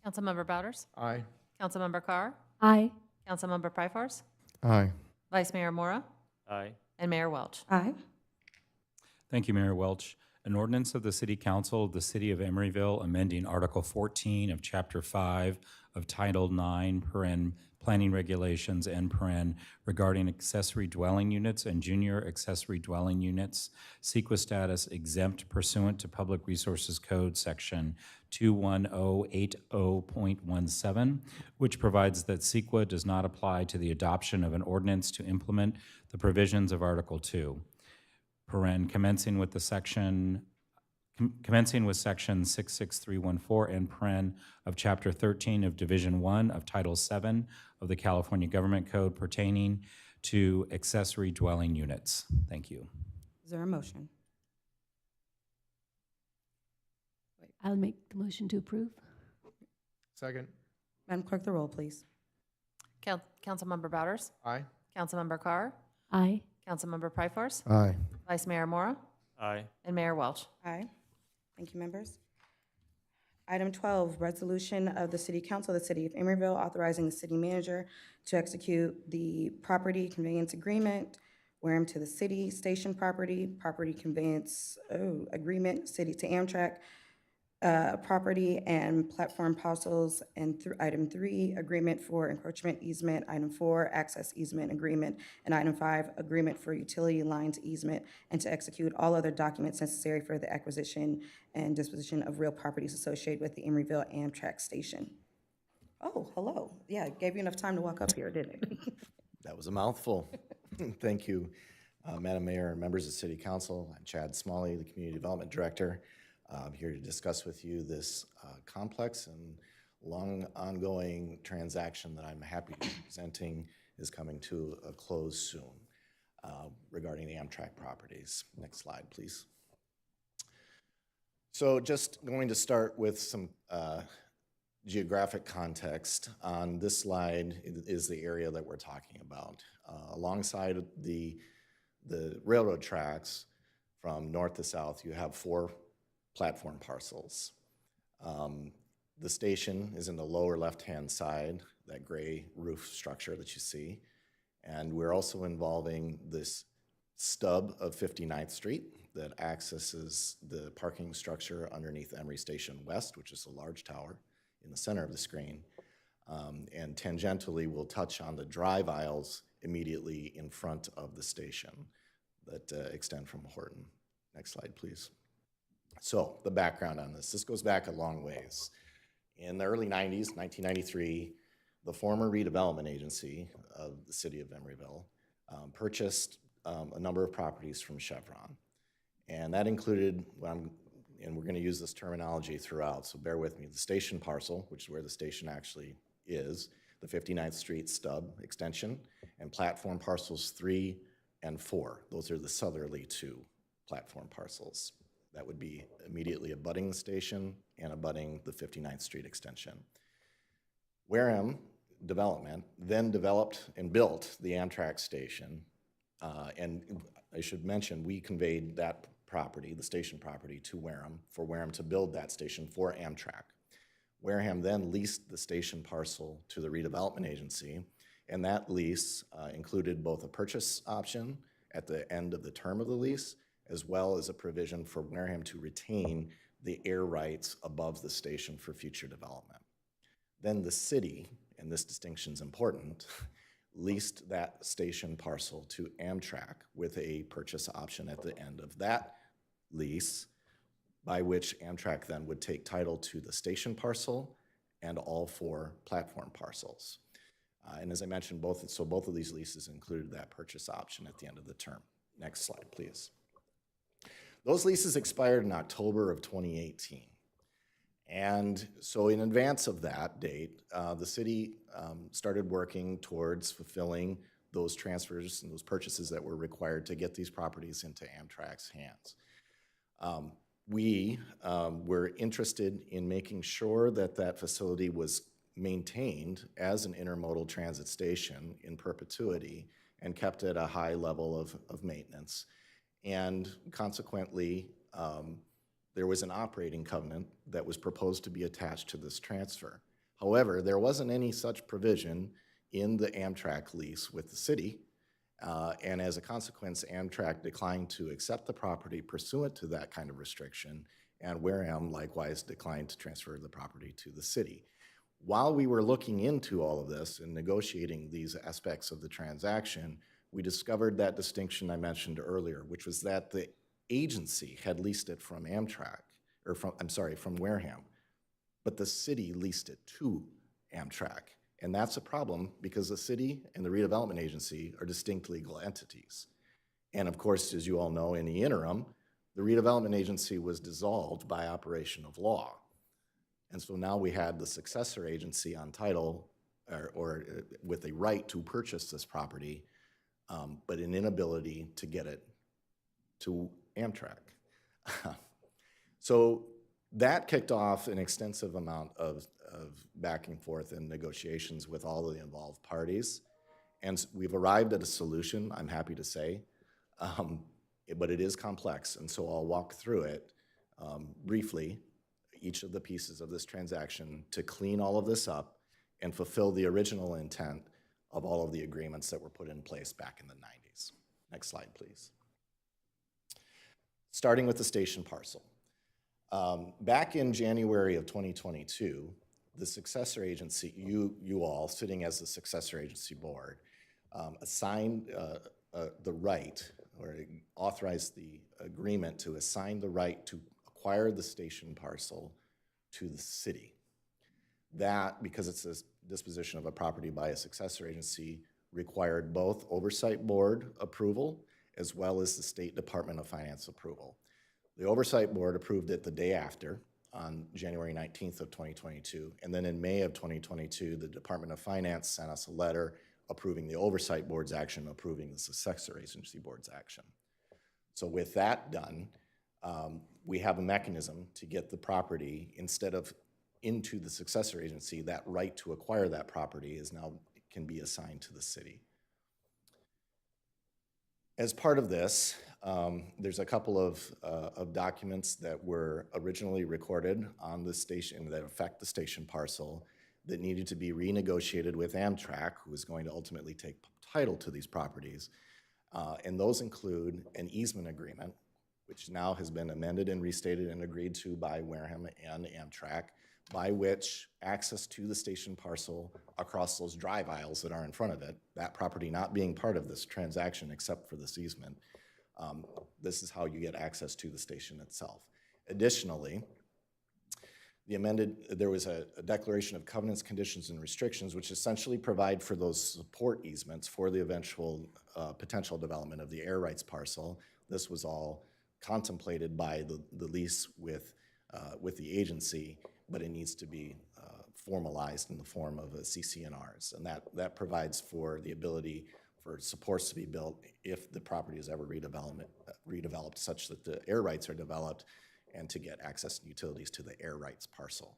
Councilmember Bouders? Aye. Councilmember Carr? Aye. Councilmember Pryforce? Aye. Vice Mayor Mora? Aye. And Mayor Welch? Aye. Thank you, Mayor Welch. An ordinance of the City Council of the City of Emeryville amending Article 14 of Chapter 5 of Title 9, Planning Regulations, regarding accessory dwelling units and junior accessory dwelling units, CEQA status exempt pursuant to Public Resources Code Section 21080.17, which provides that CEQA does not apply to the adoption of an ordinance to implement the provisions of Article 2. Commencing with section 66314 of Chapter 13 of Division 1 of Title 7 of the California Government Code pertaining to accessory dwelling units. Thank you. Is there a motion? I'll make the motion to approve. Second. Madam Clerk, the roll, please. Councilmember Bouders? Aye. Councilmember Carr? Aye. Councilmember Pryforce? Aye. Vice Mayor Mora? Aye. And Mayor Welch? Aye. Thank you, members. Item 12, resolution of the City Council of the City of Emeryville authorizing the city manager to execute the property conveyance agreement, Wareham to the city, station property conveyance agreement, city to Amtrak, property and platform parcels, and item 3, agreement for encroachment easement, item 4, access easement agreement, and item 5, agreement for utility lines easement, and to execute all other documents necessary for the acquisition and disposition of real properties associated with the Emeryville Amtrak station. Oh, hello. Yeah, it gave you enough time to walk up here, didn't it? That was a mouthful. Thank you, Madam Mayor and members of City Council. I'm Chad Smalley, the Community Development Director. I'm here to discuss with you this complex and long ongoing transaction that I'm happy to be presenting is coming to a close soon regarding the Amtrak properties. Next slide, please. So just going to start with some geographic context. On this slide is the area that we're talking about. Alongside the railroad tracks from north to south, you have 4 platform parcels. The station is in the lower left-hand side, that gray roof structure that you see. And we're also involving this stub of 59th Street that accesses the parking structure underneath Emery Station West, which is a large tower in the center of the screen. And tangentially, we'll touch on the drive aisles immediately in front of the station that extend from Horton. Next slide, please. So the background on this goes back a long ways. In the early 90s, 1993, the former redevelopment agency of the city of Emeryville purchased a number of properties from Chevron. And that included, and we're going to use this terminology throughout, so bear with me, the station parcel, which is where the station actually is, the 59th Street stub extension, and platform parcels 3 and 4. Those are the southerly 2 platform parcels. That would be immediately abutting the station and abutting the 59th Street extension. Wareham Development then developed and built the Amtrak station, and I should mention we conveyed that property, the station property, to Wareham for Wareham to build that station for Amtrak. Wareham then leased the station parcel to the redevelopment agency, and that lease included both a purchase option at the end of the term of the lease, as well as a provision for Wareham to retain the air rights above the station for future development. Then the city, and this distinction is important, leased that station parcel to Amtrak with a purchase option at the end of that lease, by which Amtrak then would take title to the station parcel and all 4 platform parcels. And as I mentioned, both of these leases included that purchase option at the end of the term. Next slide, please. Those leases expired in October of 2018. And so in advance of that date, the city started working towards fulfilling those transfers and those purchases that were required to get these properties into Amtrak's hands. we were interested in making sure that that facility was maintained as an intermodal transit station in perpetuity and kept at a high level of maintenance. And consequently, there was an operating covenant that was proposed to be attached to this transfer. However, there wasn't any such provision in the Amtrak lease with the city, and as a consequence, Amtrak declined to accept the property pursuant to that kind of restriction, and Wareham likewise declined to transfer the property to the city. While we were looking into all of this and negotiating these aspects of the transaction, we discovered that distinction I mentioned earlier, which was that the agency had leased it from Amtrak, or from Wareham, but the city leased it to Amtrak. And that's a problem because the city and the redevelopment agency are distinct legal entities. And of course, as you all know, in the interim, the redevelopment agency was dissolved by operation of law. And so now we had the successor agency on title or with a right to purchase this property, but an inability to get it to Amtrak. So that kicked off an extensive amount of back and forth and negotiations with all of the involved parties. And we've arrived at a solution, I'm happy to say, but it is complex. And so I'll walk through it briefly, each of the pieces of this transaction to clean all of this up and fulfill the original intent of all of the agreements that were put in place back in the 90s. Next slide, please. Starting with the station parcel. Back in January of 2022, the successor agency, you all sitting as the successor agency board, assigned the right or authorized the agreement to assign the right to acquire the station parcel to the city. That, because it's a disposition of a property by a successor agency, required both oversight board approval as well as the State Department of Finance approval. The oversight board approved it the day after, on January 19th of 2022, and then in May of 2022, the Department of Finance sent us a letter approving the oversight board's action, approving the successor agency board's action. So with that done, we have a mechanism to get the property, instead of into the successor agency, that right to acquire that property is now can be assigned to the city. As part of this, there's a couple of documents that were originally recorded on the station that affect the station parcel that needed to be renegotiated with Amtrak, who is going to ultimately take title to these properties. And those include an easement agreement, which now has been amended and restated and agreed to by Wareham and Amtrak, by which access to the station parcel across those drive aisles that are in front of it, that property not being part of this transaction except for this easement, this is how you get access to the station itself. Additionally, there was a declaration of covenants, conditions, and restrictions, which essentially provide for those support easements for the eventual potential development of the air rights parcel. This was all contemplated by the lease with the agency, but it needs to be formalized in the form of a CC&Rs, and that provides for the ability for supports to be built if the property is ever redeveloped such that the air rights are developed, and to get access and utilities to the air rights parcel.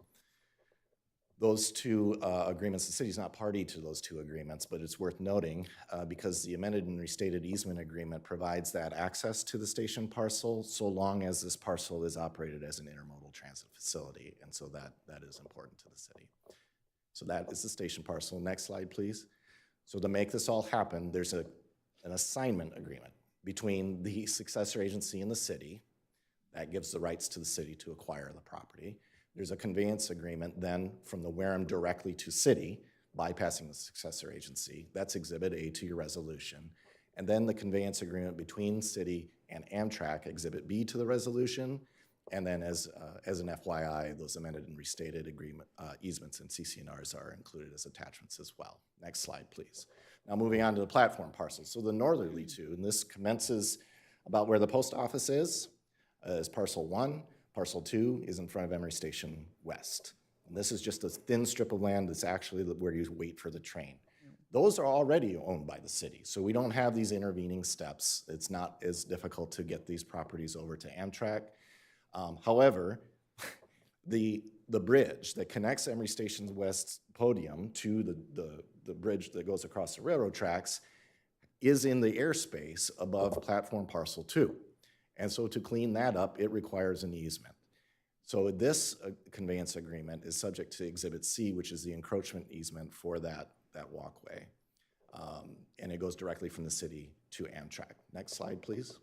Those two agreements, the city's not party to those two agreements, but it's worth noting because the amended and restated easement agreement provides that access to the station parcel so long as this parcel is operated as an intermodal transit facility, and so that is important to the city. So that is the station parcel. Next slide, please. So to make this all happen, there's an assignment agreement between the successor agency and the city that gives the rights to the city to acquire the property. There's a conveyance agreement then from the Wareham directly to city, bypassing the successor agency. That's Exhibit A to your resolution. And then the conveyance agreement between city and Amtrak, Exhibit B to the resolution. And then as an FYI, those amended and restated agreement easements and CC&Rs are included as attachments as well. Next slide, please. Now moving on to the platform parcels. So the northerly two, and this commences about where the post office is parcel 1. Parcel 2 is in front of Emery Station West. And this is just a thin strip of land that's actually where you wait for the train. Those are already owned by the city, so we don't have these intervening steps. It's not as difficult to get these properties over to Amtrak. However, the bridge that connects Emory Station's west podium to the bridge that goes across the railroad tracks is in the airspace above platform parcel 2. And so to clean that up, it requires an easement. So this conveyance agreement is subject to Exhibit C, which is the encroachment easement for that walkway. And it goes directly from the city to Amtrak. Next slide, please.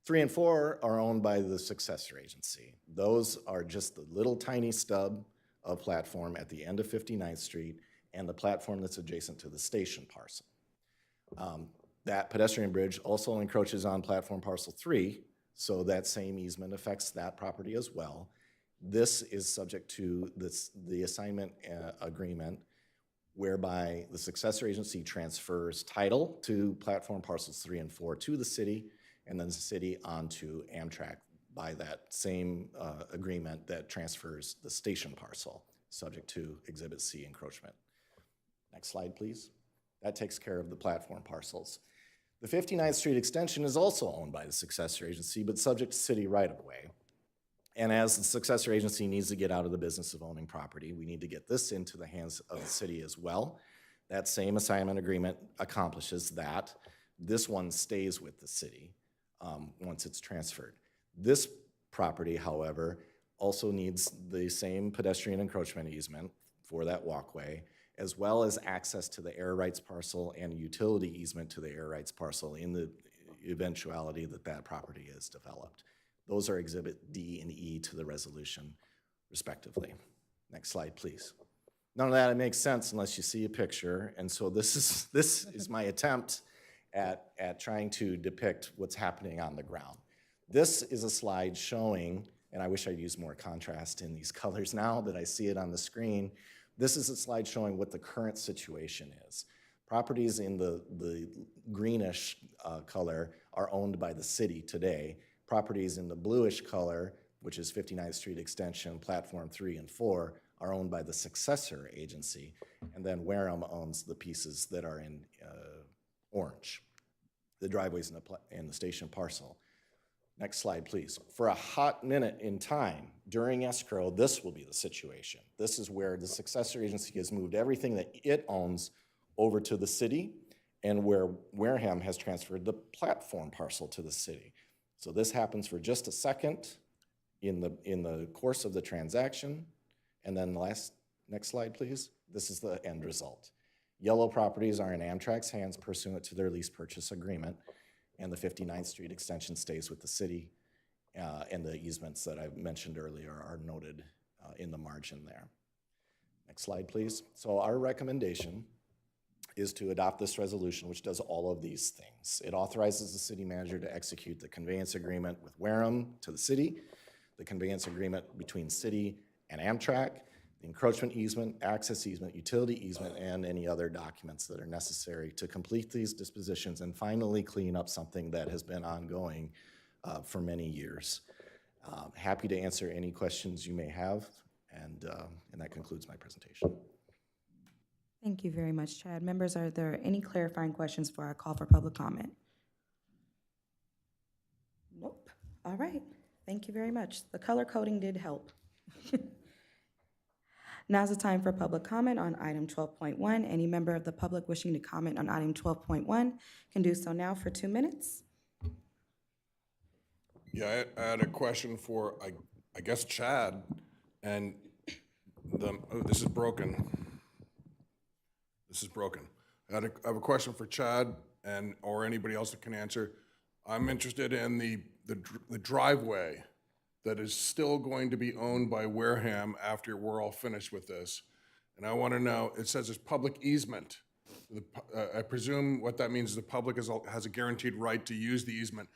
3 and 4 are owned by the successor agency. Those are just the little tiny stub of platform at the end of 59th Street and the platform that's adjacent to the station parcel. That pedestrian bridge also encroaches on platform parcel 3, so that same easement affects that property as well. This is subject to the assignment agreement whereby the successor agency transfers title to platform parcels 3 and 4 to the city, and then the city onto Amtrak by that same agreement that transfers the station parcel, subject to Exhibit C encroachment. Next slide, please. That takes care of the platform parcels. The 59th Street extension is also owned by the successor agency, but subject to city right-of-way. And as the successor agency needs to get out of the business of owning property, we need to get this into the hands of the city as well. That same assignment agreement accomplishes that. This one stays with the city once it's transferred. This property, however, also needs the same pedestrian encroachment easement for that walkway, as well as access to the air rights parcel and utility easement to the air rights parcel in the eventuality that that property is developed. Those are Exhibit D and E to the resolution, respectively. Next slide, please. None of that makes sense unless you see a picture, and so this is my attempt at trying to depict what's happening on the ground. This is a slide showing, and I wish I'd used more contrast in these colors now that I see it on the screen. This is a slide showing what the current situation is. Properties in the greenish color are owned by the city today. Properties in the bluish color, which is 59th Street Extension, Platform 3 and 4, are owned by the successor agency. And then Wareham owns the pieces that are in orange, the driveways in the station parcel. Next slide, please. For a hot minute in time during escrow, this will be the situation. This is where the successor agency has moved everything that it owns over to the city, and where Wareham has transferred the platform parcel to the city. So this happens for just a second in the course of the transaction. And then next slide, please. This is the end result. Yellow properties are in Amtrak's hands pursuant to their lease purchase agreement, and the 59th Street extension stays with the city, and the easements that I mentioned earlier are noted in the margin there. Next slide, please. So our recommendation is to adopt this resolution, which does all of these things. It authorizes the city manager to execute the conveyance agreement with Wareham to the city, the conveyance agreement between city and Amtrak, the encroachment easement, access easement, utility easement, and any other documents that are necessary to complete these dispositions and finally clean up something that has been ongoing for many years. Happy to answer any questions you may have, and that concludes my presentation. Thank you very much, Chad. Members, are there any clarifying questions before I call for public comment? Nope. All right. Thank you very much. The color coding did help. Now's the time for public comment on item 12.1. Any member of the public wishing to comment on item 12.1 can do so now for 2 minutes. Yeah, I had a question for, I guess, Chad, and this is broken. This is broken. I have a question for Chad or anybody else that can answer. I'm interested in the driveway that is still going to be owned by Wareham after we're all finished with this. And I want to know, it says it's public easement. I presume what that means is the public has a guaranteed right to use the easement.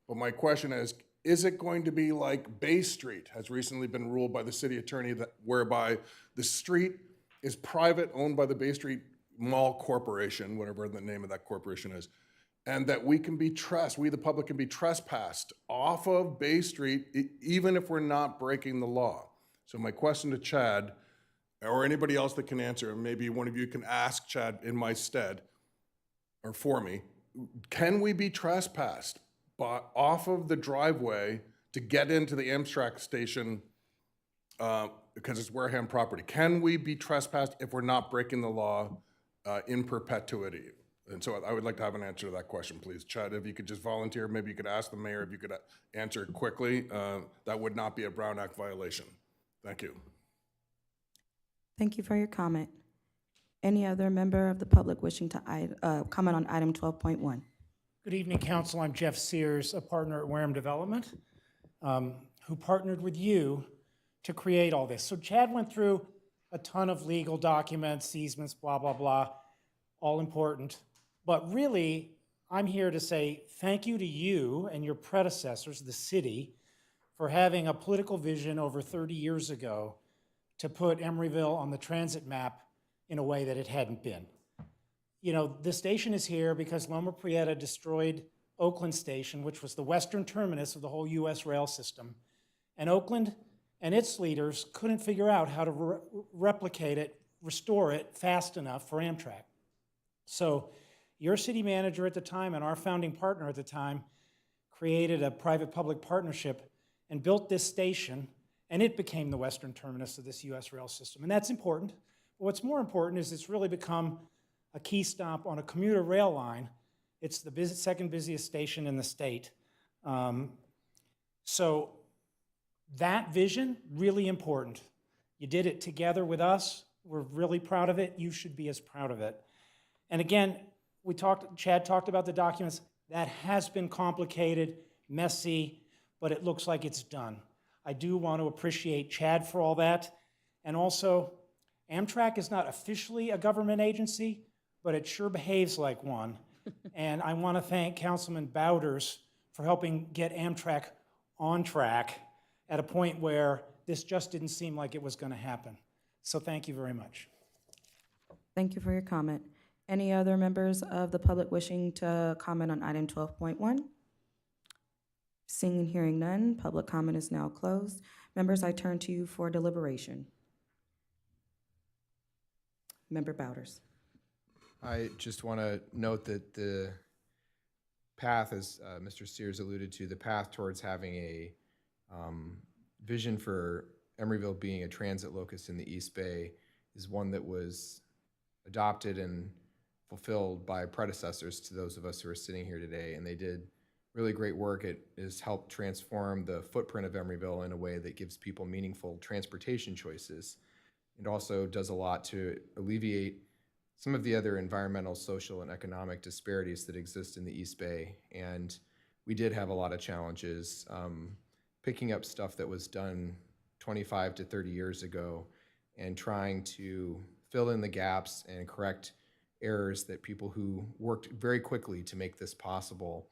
But my question is it going to be like Bay Street has recently been ruled by the city attorney whereby the street is private, owned by the Bay Street Mall Corporation, whatever the name of that corporation is, and that we the public can be trespassed off of Bay Street even if we're not breaking the law. So my question to Chad, or anybody else that can answer, and maybe one of you can ask Chad in my stead, or for me, can we be trespassed off of the driveway to get into the Amtrak station because it's Wareham property. Can we be trespassed if we're not breaking the law in perpetuity? And so I would like to have an answer to that question, please. Chad, if you could just volunteer, maybe you could ask the mayor if you could answer it quickly. That would not be a Brown Act violation. Thank you. Thank you for your comment. Any other member of the public wishing to comment on item 12.1? Good evening, Council. I'm Jeff Sears, a partner at Wareham Development, who partnered with you to create all this. So Chad went through a ton of legal documents, easements, blah, blah, blah, all important. But really, I'm here to say thank you to you and your predecessors, the city, for having a political vision over 30 years ago to put Emeryville on the transit map in a way that it hadn't been. You know, the station is here because Loma Prieta destroyed Oakland Station, which was the western terminus of the whole US rail system. And Oakland and its leaders couldn't figure out how to replicate it, restore it fast enough for Amtrak. So your city manager at the time and our founding partner at the time created a private-public partnership and built this station, and it became the western terminus of this US rail system. And that's important. But what's more important is it's really become a key stop on a commuter rail line. It's the second busiest station in the state. So that vision, really important. You did it together with us. We're really proud of it. You should be as proud of it. And again, Chad talked about the documents. That has been complicated, messy, but it looks like it's done. I do want to appreciate Chad for all that. And also, Amtrak is not officially a government agency, but it sure behaves like one. And I want to thank Councilman Bowders for helping get Amtrak on track at a point where this just didn't seem like it was going to happen. So thank you very much. Thank you for your comment. Any other members of the public wishing to comment on item 12.1? Seeing and hearing none, public comment is now closed. Members, I turn to you for deliberation. Member Bowders. I just want to note that the path, as Mr. Sears alluded to, the path towards having a vision for Emeryville being a transit locus in the East Bay is one that was adopted and fulfilled by predecessors to those of us who are sitting here today, and they did really great work. It has helped transform the footprint of Emeryville in a way that gives people meaningful transportation choices. It also does a lot to alleviate some of the other environmental, social, and economic disparities that exist in the East Bay. And we did have a lot of challenges picking up stuff that was done 25 to 30 years ago and trying to fill in the gaps and correct errors that people who worked very quickly to make this possible.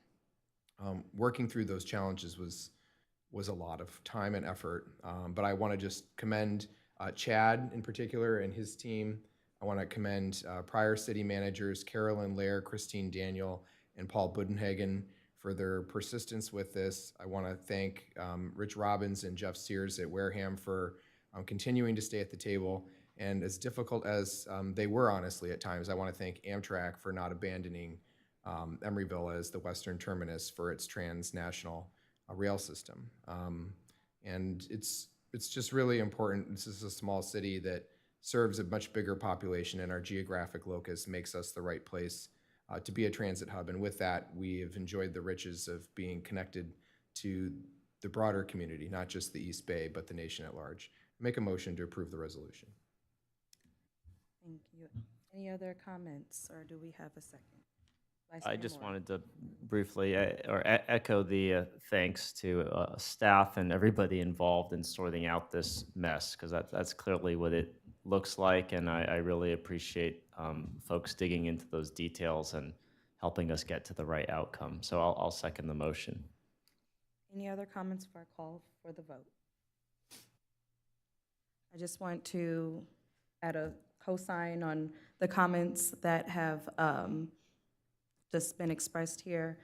Working through those challenges was a lot of time and effort. But I want to just commend Chad in particular and his team. I want to commend prior city managers, Carolyn Lair, Christine Daniel, and Paul Budenhagen for their persistence with this. I want to thank Rich Robbins and Jeff Sears at Wareham for continuing to stay at the table. And as difficult as they were, honestly, at times, I want to thank Amtrak for not abandoning Emeryville as the western terminus for its transnational rail system. And it's just really important. This is a small city that serves a much bigger population, and our geographic locus makes us the right place to be a transit hub. And with that, we have enjoyed the riches of being connected to the broader community, not just the East Bay, but the nation at large. Make a motion to approve the resolution. Thank you. Any other comments, or do we have a second? Vice I Mayor just Moore. wanted to briefly echo the thanks to staff and everybody involved in sorting out this mess, because that's clearly what it looks like, and I really appreciate folks digging into those details and helping us get to the right outcome. So I'll second the motion. Any other comments before I call for the vote? I just want to add a cosign on the comments that have just been expressed here.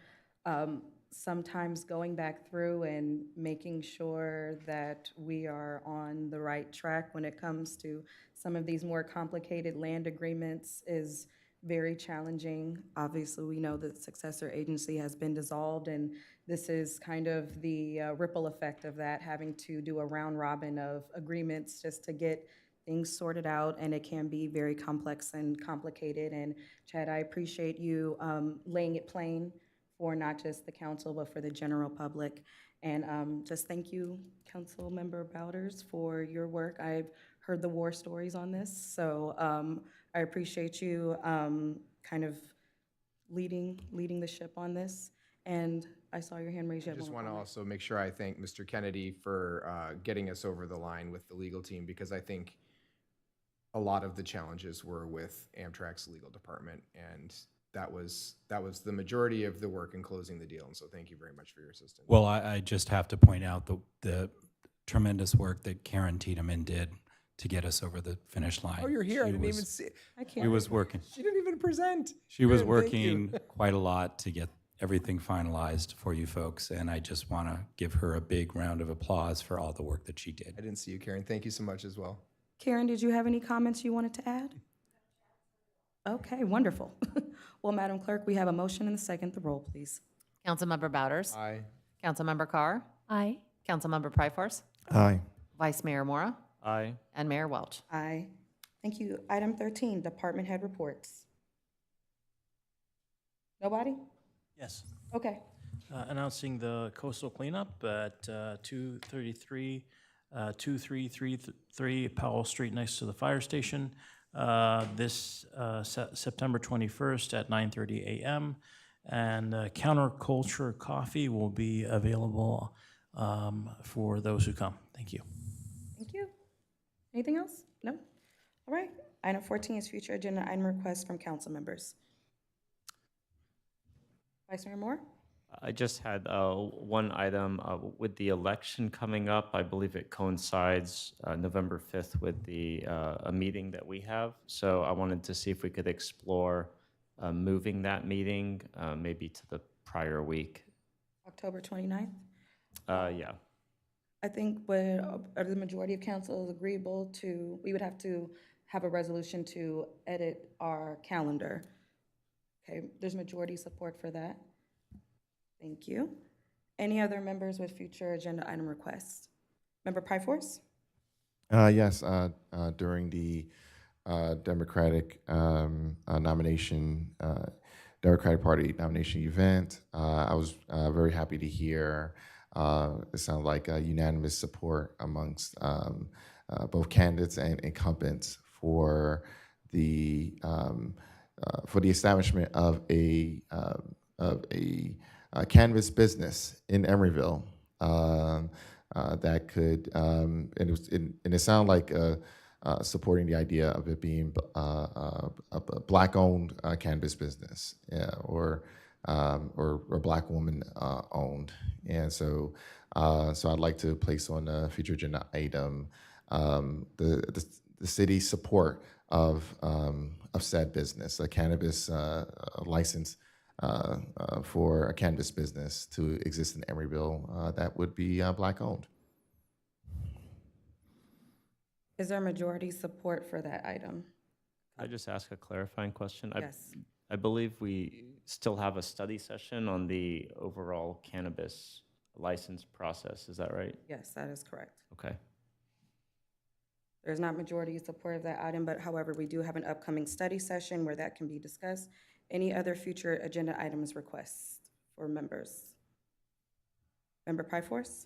Sometimes going back through and making sure that we are on the right track when it comes to some of these more complicated land agreements is very challenging. Obviously, we know that the successor agency has been dissolved, and this is kind of the ripple effect of that, having to do a round robin of agreements just to get things sorted out, and it can be very complex and complicated. And Chad, I appreciate you laying it plain for not just the council, but for the general public. And just thank you, Councilmember Bowders, for your work. I've heard the war stories on this, so I appreciate you kind of leading the ship on this. And I saw your hand raised. You I had just one more want to comment. also make sure I thank Mr. Kennedy for getting us over the line with the legal team, because I think a lot of the challenges were with Amtrak's legal department, and that was the majority of the work in closing the deal. And so thank you very much for your assistance. Well, I just have to point out the tremendous work that Karen Tiedemann did to get us over the finish line. Oh, you're here. I She didn't even was- see. She was working. She didn't even present. She was Karen, thank you. working quite a lot to get everything finalized for you folks, and I just want to give her a big round of applause for all the work that she did. I didn't see you, Karen. Thank you so much as well. Karen, did you have any comments you wanted to add? Okay, wonderful. Well, Madam Clerk, we have a motion and a second. The roll, please. Councilmember Bouders? Aye. Councilmember Carr? Aye. Councilmember Pryforce? Aye. Vice Mayor Mora? Aye. And Mayor Welch? Aye. Thank you. Item 13, Department Head Reports. Nobody? Yes. Okay. Announcing the coastal cleanup at 2333 Powell Street next to the fire station this September 21st at 9:30 a.m. And counterculture coffee will be available for those who come. Thank you. Thank you. Anything else? No? All right. Item 14 is future agenda item requests from council members. Vice Mayor Moore? I just had one item with the election coming up. I believe it coincides November 5th with the a meeting that we have. So I wanted to see if we could explore moving that meeting maybe to the prior week. October 29th? Yeah. I think when the majority of council is agreeable to, we would have to have a resolution to edit our calendar. Okay, there's majority support for that. Thank you. Any other members with future agenda item requests? Member Pryforce? Yes, during the Democratic nomination, Democratic Party nomination event, I was very happy to hear it sounded like unanimous support amongst both candidates and incumbents for the establishment of a cannabis business in Emeryville that could, and it sounded like supporting the idea of it being a black-owned cannabis business, or black woman owned. And so I'd like to place on a future agenda item the city's support of said business, a cannabis license for a cannabis business to exist in Emeryville that would be black-owned. Is there majority support for that item? I just ask a clarifying question? Yes. I believe we still have a study session on the overall cannabis license process. Is that right? Yes, that is correct. Okay. There's not majority support of that item, but however, we do have an upcoming study session where that can be discussed. Any other future agenda items requests for members? Member Pryforce?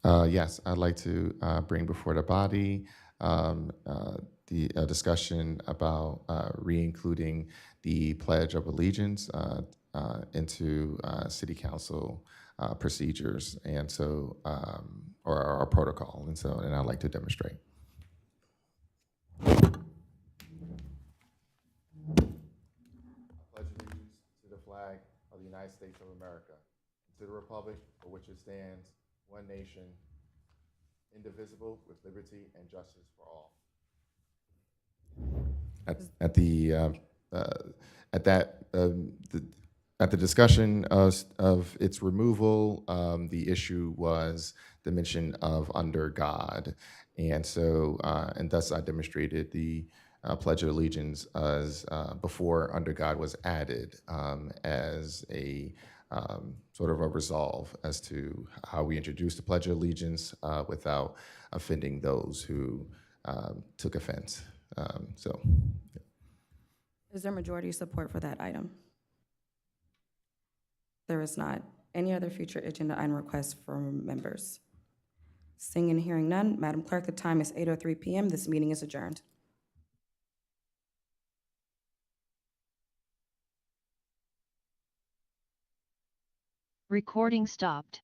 Yes, I'd like to bring before the body the discussion about re-including the Pledge of Allegiance into City Council procedures, and so, or our protocol, and I'd like to demonstrate. I pledge allegiance to the flag of the United States of America, and to the republic for which it stands, one nation, indivisible, with liberty and justice for all. At the discussion of its removal, the issue was the mention of under God, and so and thus I demonstrated the Pledge of Allegiance as before under God was added as a sort of a resolve as to how we introduce the Pledge of Allegiance without offending those who took offense. So. Is there majority support for that item? There is not. Any other future agenda item requests from members? Seeing and hearing none, Madam Clerk, the time is 8:03 p.m. This meeting is adjourned. Recording stopped.